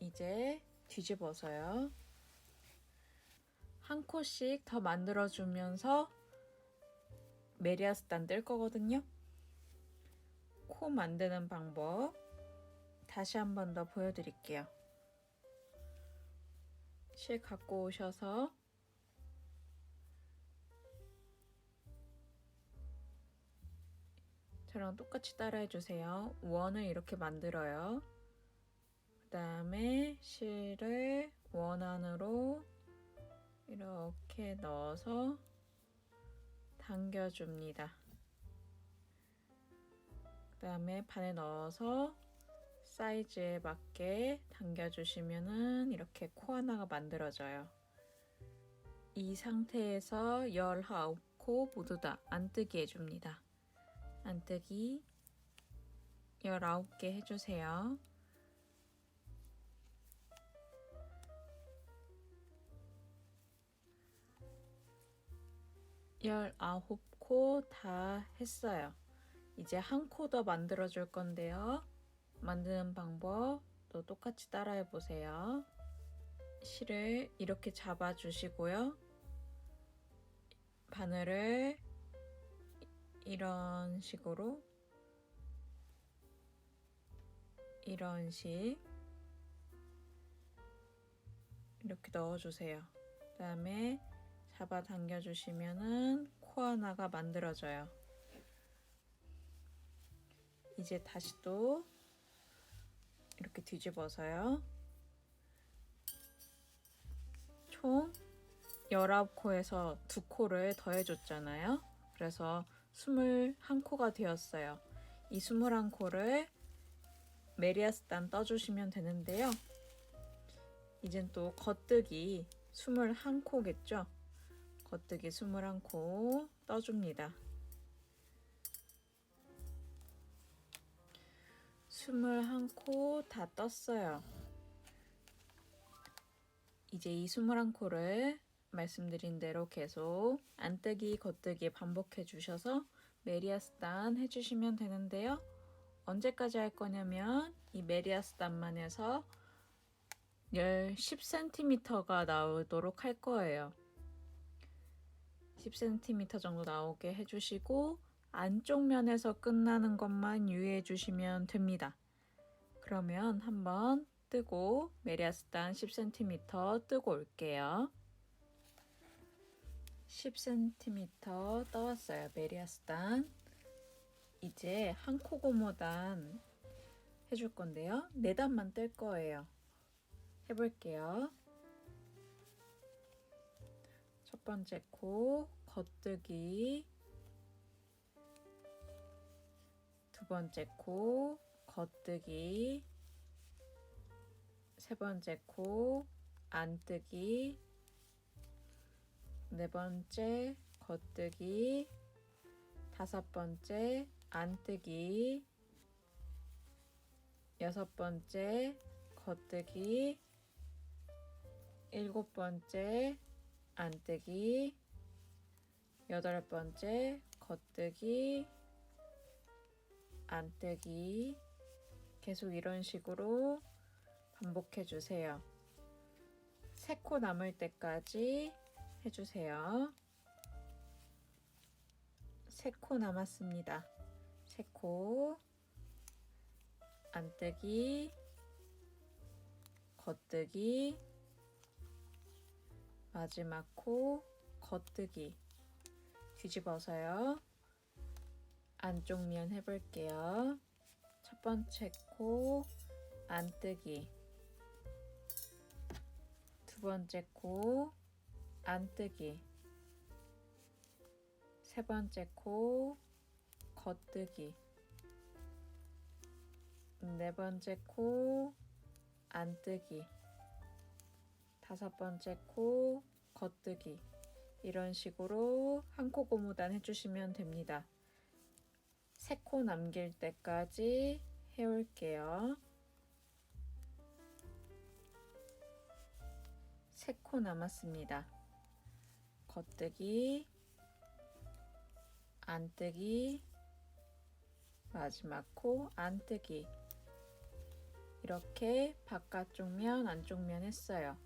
이제 뒤집어서요. 한 코씩 더 만들어주면서 메리아스단 뜰 거거든요. 코 만드는 방법 다시 한 번 더 보여드릴게요. 실 갖고 오셔서 저랑 똑같이 따라해주세요. 원을 이렇게 만들어요. 그 다음에 실을 원 안으로 이렇게 넣어서 당겨줍니다. 그 다음에 반에 넣어서 사이즈에 맞게 당겨주시면은 이렇게 코 하나가 만들어져요. 이 상태에서 19코 모두 다 안뜨기 해줍니다. 안뜨기 19개 해주세요. 열아홉 코 다 했어요. 이제 한 코 더 만들어 줄 건데요. 만드는 방법도 똑같이 따라해 보세요. 실을 이렇게 잡아 주시고요. 바늘을 이런 식으로 이런 식 이렇게 넣어주세요. 그 다음에 잡아 당겨 주시면은 코 하나가 만들어져요. 이제 다시 또 이렇게 뒤집어서요. 총 19코에서 2코를 더해줬잖아요. 그래서 21코가 되었어요. 이 21코를 메리아스단 떠주시면 되는데요. 이젠 또 겉뜨기 21코겠죠. 겉뜨기 21코 떠줍니다. 21코 다 떴어요. 이제 이 21코를 말씀드린 대로 계속 안뜨기 겉뜨기 반복해 주셔서 메리아스단 해주시면 되는데요. 언제까지 할 거냐면 이 메리아스단만 해서 10cm가 나오도록 할 거예요. 10cm 정도 나오게 해주시고 안쪽 면에서 끝나는 것만 유의해 주시면 됩니다. 그러면 한번 뜨고 메리아스단 10cm 뜨고 올게요. 10cm 떠왔어요. 메리아스단. 이제 한 코 고무단 해줄 건데요. 4단만 뜰 거예요. 해볼게요. 첫 번째 코 겉뜨기, 두 번째 코 겉뜨기, 세 번째 코 안뜨기, 네 번째 겉뜨기, 다섯 번째 안뜨기, 여섯 번째 겉뜨기, 일곱 번째 안뜨기, 여덟 번째 겉뜨기, 안뜨기. 계속 이런 식으로 반복해 주세요. 3코 남을 때까지 해주세요. 3코 남았습니다. 3코 안뜨기, 겉뜨기, 마지막 코 겉뜨기. 뒤집어서요. 안쪽 면 해볼게요. 첫 번째 코 안뜨기, 두 번째 코 안뜨기, 세 번째 코 겉뜨기, 네 번째 코 안뜨기, 다섯 번째 코 겉뜨기. 이런 식으로 한 코 고무단 해주시면 됩니다. 3코 남길 때까지 해올게요. 3코 남았습니다. 겉뜨기, 안뜨기, 마지막 코 안뜨기. 이렇게 바깥쪽 면, 안쪽 면 했어요.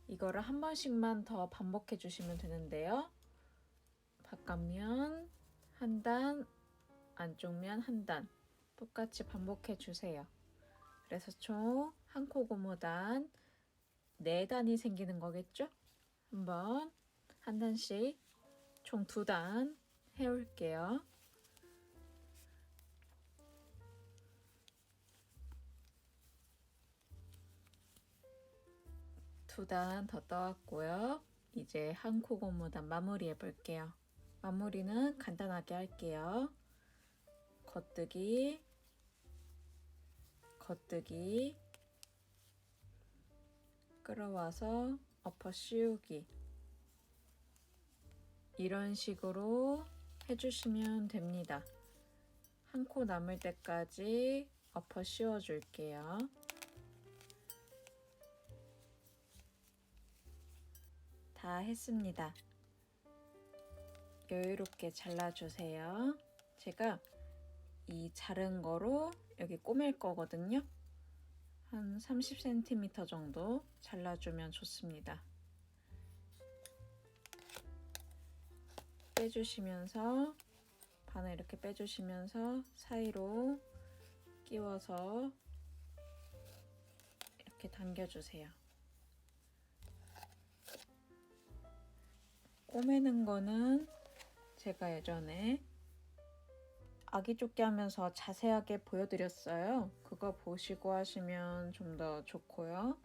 이거를 한 번씩만 더 반복해 주시면 되는데요. 바깥면 한 단, 안쪽 면 한 단 똑같이 반복해 주세요. 그래서 총 한 코 고무단 4단이 생기는 거겠죠? 한번 한 단씩 총 2단 해올게요. 두 단 더 떠왔고요. 이제 한 코 고무단 마무리 해볼게요. 마무리는 간단하게 할게요. 겉뜨기, 겉뜨기, 끌어와서 엎어 씌우기. 이런 식으로 해주시면 됩니다. 한 코 남을 때까지 엎어 씌워줄게요. 다 했습니다. 여유롭게 잘라주세요. 제가 이 자른 거로 여기 꼬맬 거거든요. 한 30cm 정도 잘라주면 좋습니다. 빼주시면서 반을 이렇게 빼주시면서 사이로 끼워서 이렇게 당겨주세요. 꼬매는 거는 제가 예전에 아기 조끼 하면서 자세하게 보여드렸어요. 그거 보시고 하시면 좀 더 좋고요.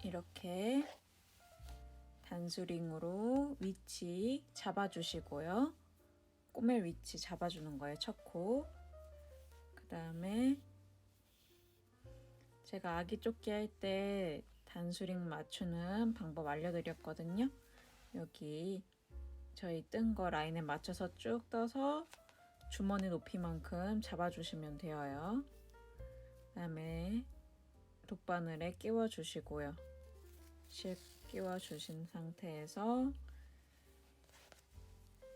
이렇게 단수링으로 위치 잡아주시고요. 꼬멜 위치 잡아주는 거예요. 첫 코. 그 다음에 제가 아기 조끼 할 때 단수링 맞추는 방법 알려드렸거든요. 여기 저희 뜬 거 라인에 맞춰서 쭉 떠서 주머니 높이만큼 잡아주시면 돼요. 그 다음에 돗바늘에 끼워주시고요. 씩 끼워주신 상태에서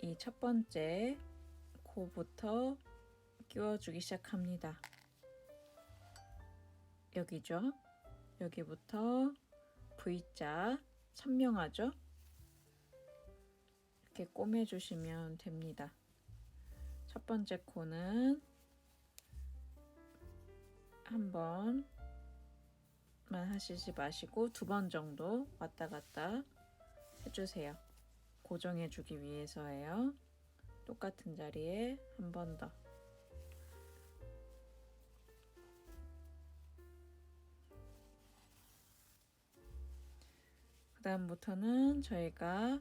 이 첫 번째 코부터 끼워주기 시작합니다. 여기죠? 여기부터 V자 선명하죠? 이렇게 꼬매주시면 됩니다. 첫 번째 코는 한 번만 하시지 마시고 2번 정도 왔다 갔다 해주세요. 고정해주기 위해서예요. 똑같은 자리에 한 번 더. 그 다음부터는 저희가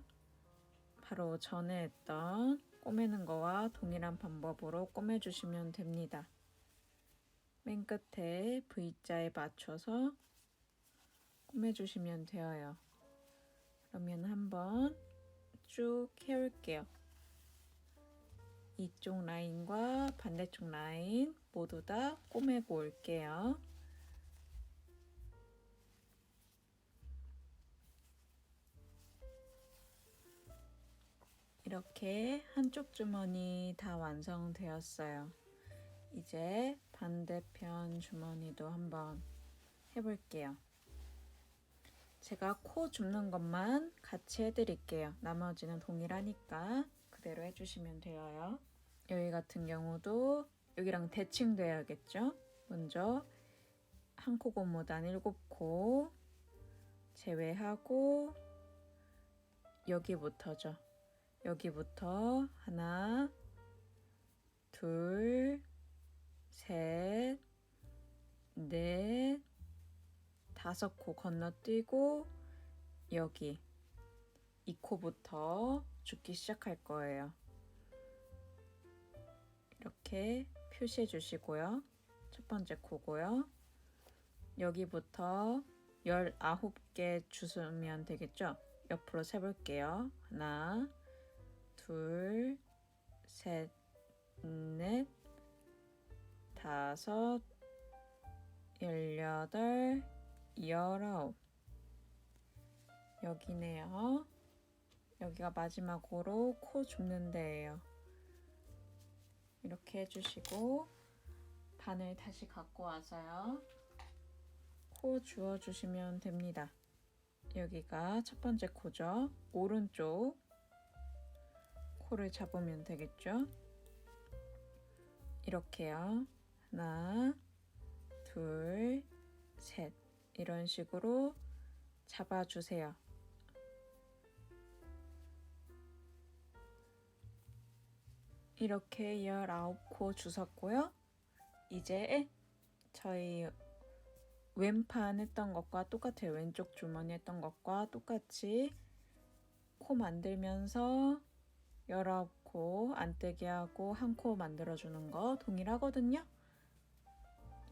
바로 전에 했던 꼬매는 거와 동일한 방법으로 꼬매주시면 됩니다. 맨 끝에 V자에 맞춰서 꼬매주시면 되어요. 그러면 한번 쭉 해올게요. 이쪽 라인과 반대쪽 라인 모두 다 꼬매고 올게요. 이렇게 한쪽 주머니 다 완성되었어요. 이제 반대편 주머니도 한번 해볼게요. 제가 코 줍는 것만 같이 해드릴게요. 나머지는 동일하니까 그대로 해주시면 돼요. 여기 같은 경우도 여기랑 대칭돼야겠죠? 먼저 한 코 고무단 7코 제외하고 여기부터죠. 여기부터 하나, 둘, 셋, 넷, 5코 건너뛰고 여기 이 코부터 줍기 시작할 거예요. 이렇게 표시해 주시고요. 첫 번째 코고요. 여기부터 19개 주시면 되겠죠? 옆으로 세볼게요. 하나, 둘, 셋, 넷, 5, 18, 19. 여기네요. 여기가 마지막으로 코 줍는 데예요. 이렇게 해주시고 바늘 다시 갖고 와서요. 코 주워주시면 됩니다. 여기가 첫 번째 코죠. 오른쪽 코를 잡으면 되겠죠. 이렇게요. 하나, 둘, 셋. 이런 식으로 잡아주세요. 이렇게 19코 주셨고요. 이제 저희 왼판 했던 것과 똑같아요. 왼쪽 주머니 했던 것과 똑같이 코 만들면서 19코 안떼기 하고 한 코 만들어주는 거 동일하거든요.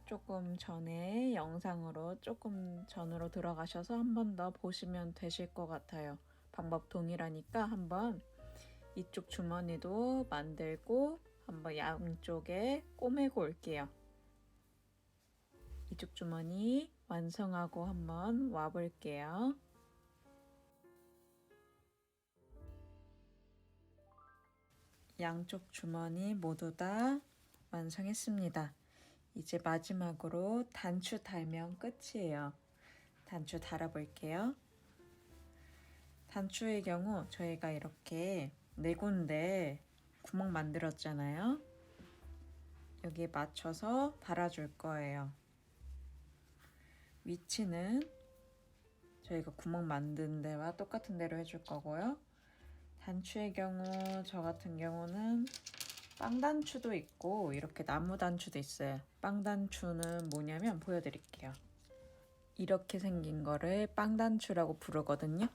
조금 전에 영상으로 조금 전으로 들어가셔서 한 번 더 보시면 되실 것 같아요. 방법 동일하니까 한번 이쪽 주머니도 만들고 한번 양쪽에 꼬매고 올게요. 이쪽 주머니 완성하고 한번 와볼게요. 양쪽 주머니 모두 다 완성했습니다. 이제 마지막으로 단추 달면 끝이에요. 단추 달아볼게요. 단추의 경우 저희가 이렇게 4군데 구멍 만들었잖아요. 여기에 맞춰서 달아줄 거예요. 위치는 저희가 구멍 만든 데와 똑같은 대로 해줄 거고요. 단추의 경우 저 같은 경우는 빵단추도 있고 이렇게 나무 단추도 있어요. 빵단추는 뭐냐면 보여드릴게요. 이렇게 생긴 거를 빵단추라고 부르거든요.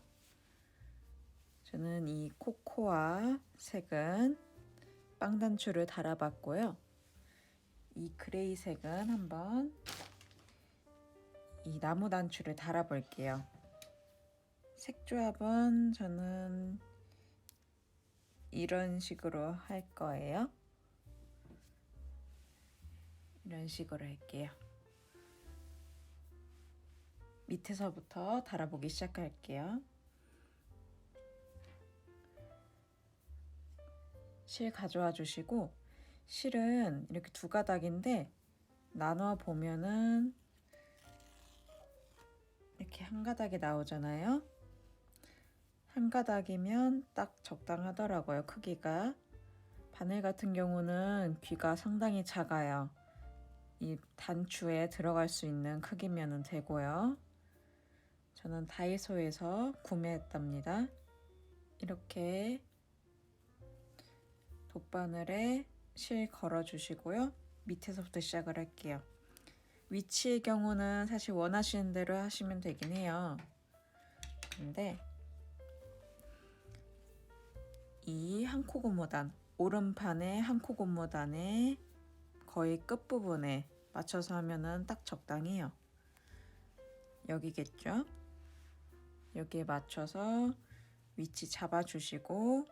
저는 이 코코아 색은 빵 단추를 달아봤고요. 이 그레이 색은 한번 이 나무 단추를 달아볼게요. 색 조합은 저는 이런 식으로 할 거예요. 이런 식으로 할게요. 밑에서부터 달아보기 시작할게요. 실 가져와 주시고, 실은 이렇게 두 가닥인데 나눠 보면은 이렇게 한 가닥이 나오잖아요. 한 가닥이면 딱 적당하더라고요, 크기가. 바늘 같은 경우는 귀가 상당히 작아요. 이 단추에 들어갈 수 있는 크기면 되고요. 저는 다이소에서 구매했답니다. 이렇게 돗바늘에 실 걸어 주시고요. 밑에서부터 시작을 할게요. 위치의 경우는 사실 원하시는 대로 하시면 되긴 해요. 근데 이 한 코 고무단, 오른판의 한 코 고무단의 거의 끝부분에 맞춰서 하면은 딱 적당해요. 여기겠죠? 여기에 맞춰서 위치 잡아주시고,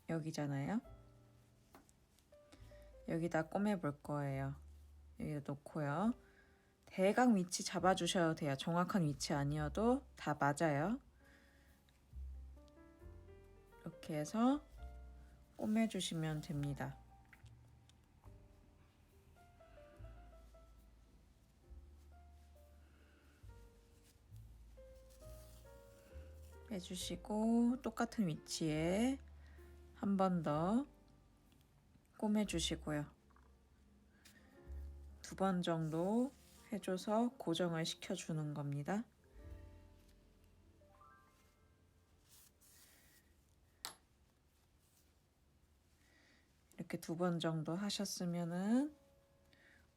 여기잖아요. 여기다 꼬매볼 거예요. 여기다 놓고요. 대강 위치 잡아주셔도 돼요. 정확한 위치 아니어도 다 맞아요. 이렇게 해서 꼬매주시면 됩니다. 빼주시고 똑같은 위치에 한 번 더 꼬매주시고요. 2번 정도 해줘서 고정을 시켜주는 겁니다. 이렇게 2번 정도 하셨으면은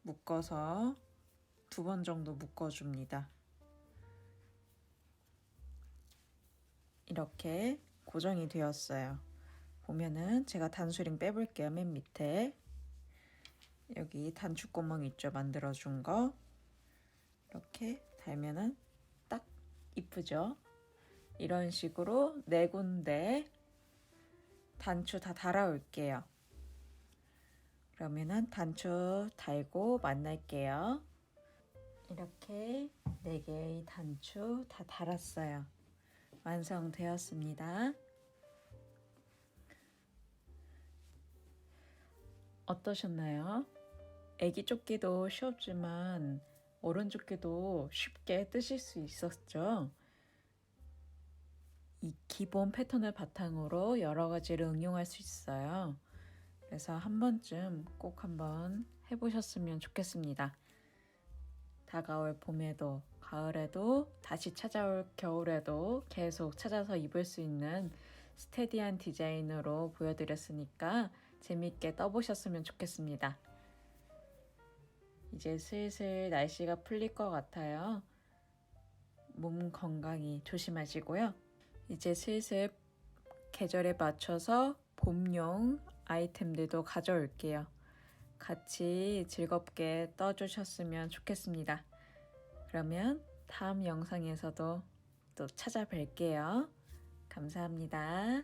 묶어서 2번 정도 묶어줍니다. 이렇게 고정이 되었어요. 보면은 제가 단수링 빼볼게요. 맨 밑에 여기 단추구멍 있죠? 만들어준 거 이렇게 달면은 딱 이쁘죠? 이런 식으로 4군데 단추 다 달아올게요. 그러면은 단추 달고 만날게요. 이렇게 4개의 단추 다 달았어요. 완성되었습니다. 어떠셨나요? 애기 조끼도 쉬웠지만 어른 조끼도 쉽게 뜨실 수 있었죠? 이 기본 패턴을 바탕으로 여러 가지를 응용할 수 있어요. 그래서 한 번쯤 꼭 한번 해보셨으면 좋겠습니다. 다가올 봄에도 가을에도 다시 찾아올 겨울에도 계속 찾아서 입을 수 있는 스테디한 디자인으로 보여드렸으니까 재밌게 떠보셨으면 좋겠습니다. 이제 슬슬 날씨가 풀릴 것 같아요. 몸 건강히 조심하시고요. 이제 슬슬 계절에 맞춰서 봄용 아이템들도 가져올게요. 같이 즐겁게 떠주셨으면 좋겠습니다. 그러면 다음 영상에서도 또 찾아뵐게요. 감사합니다.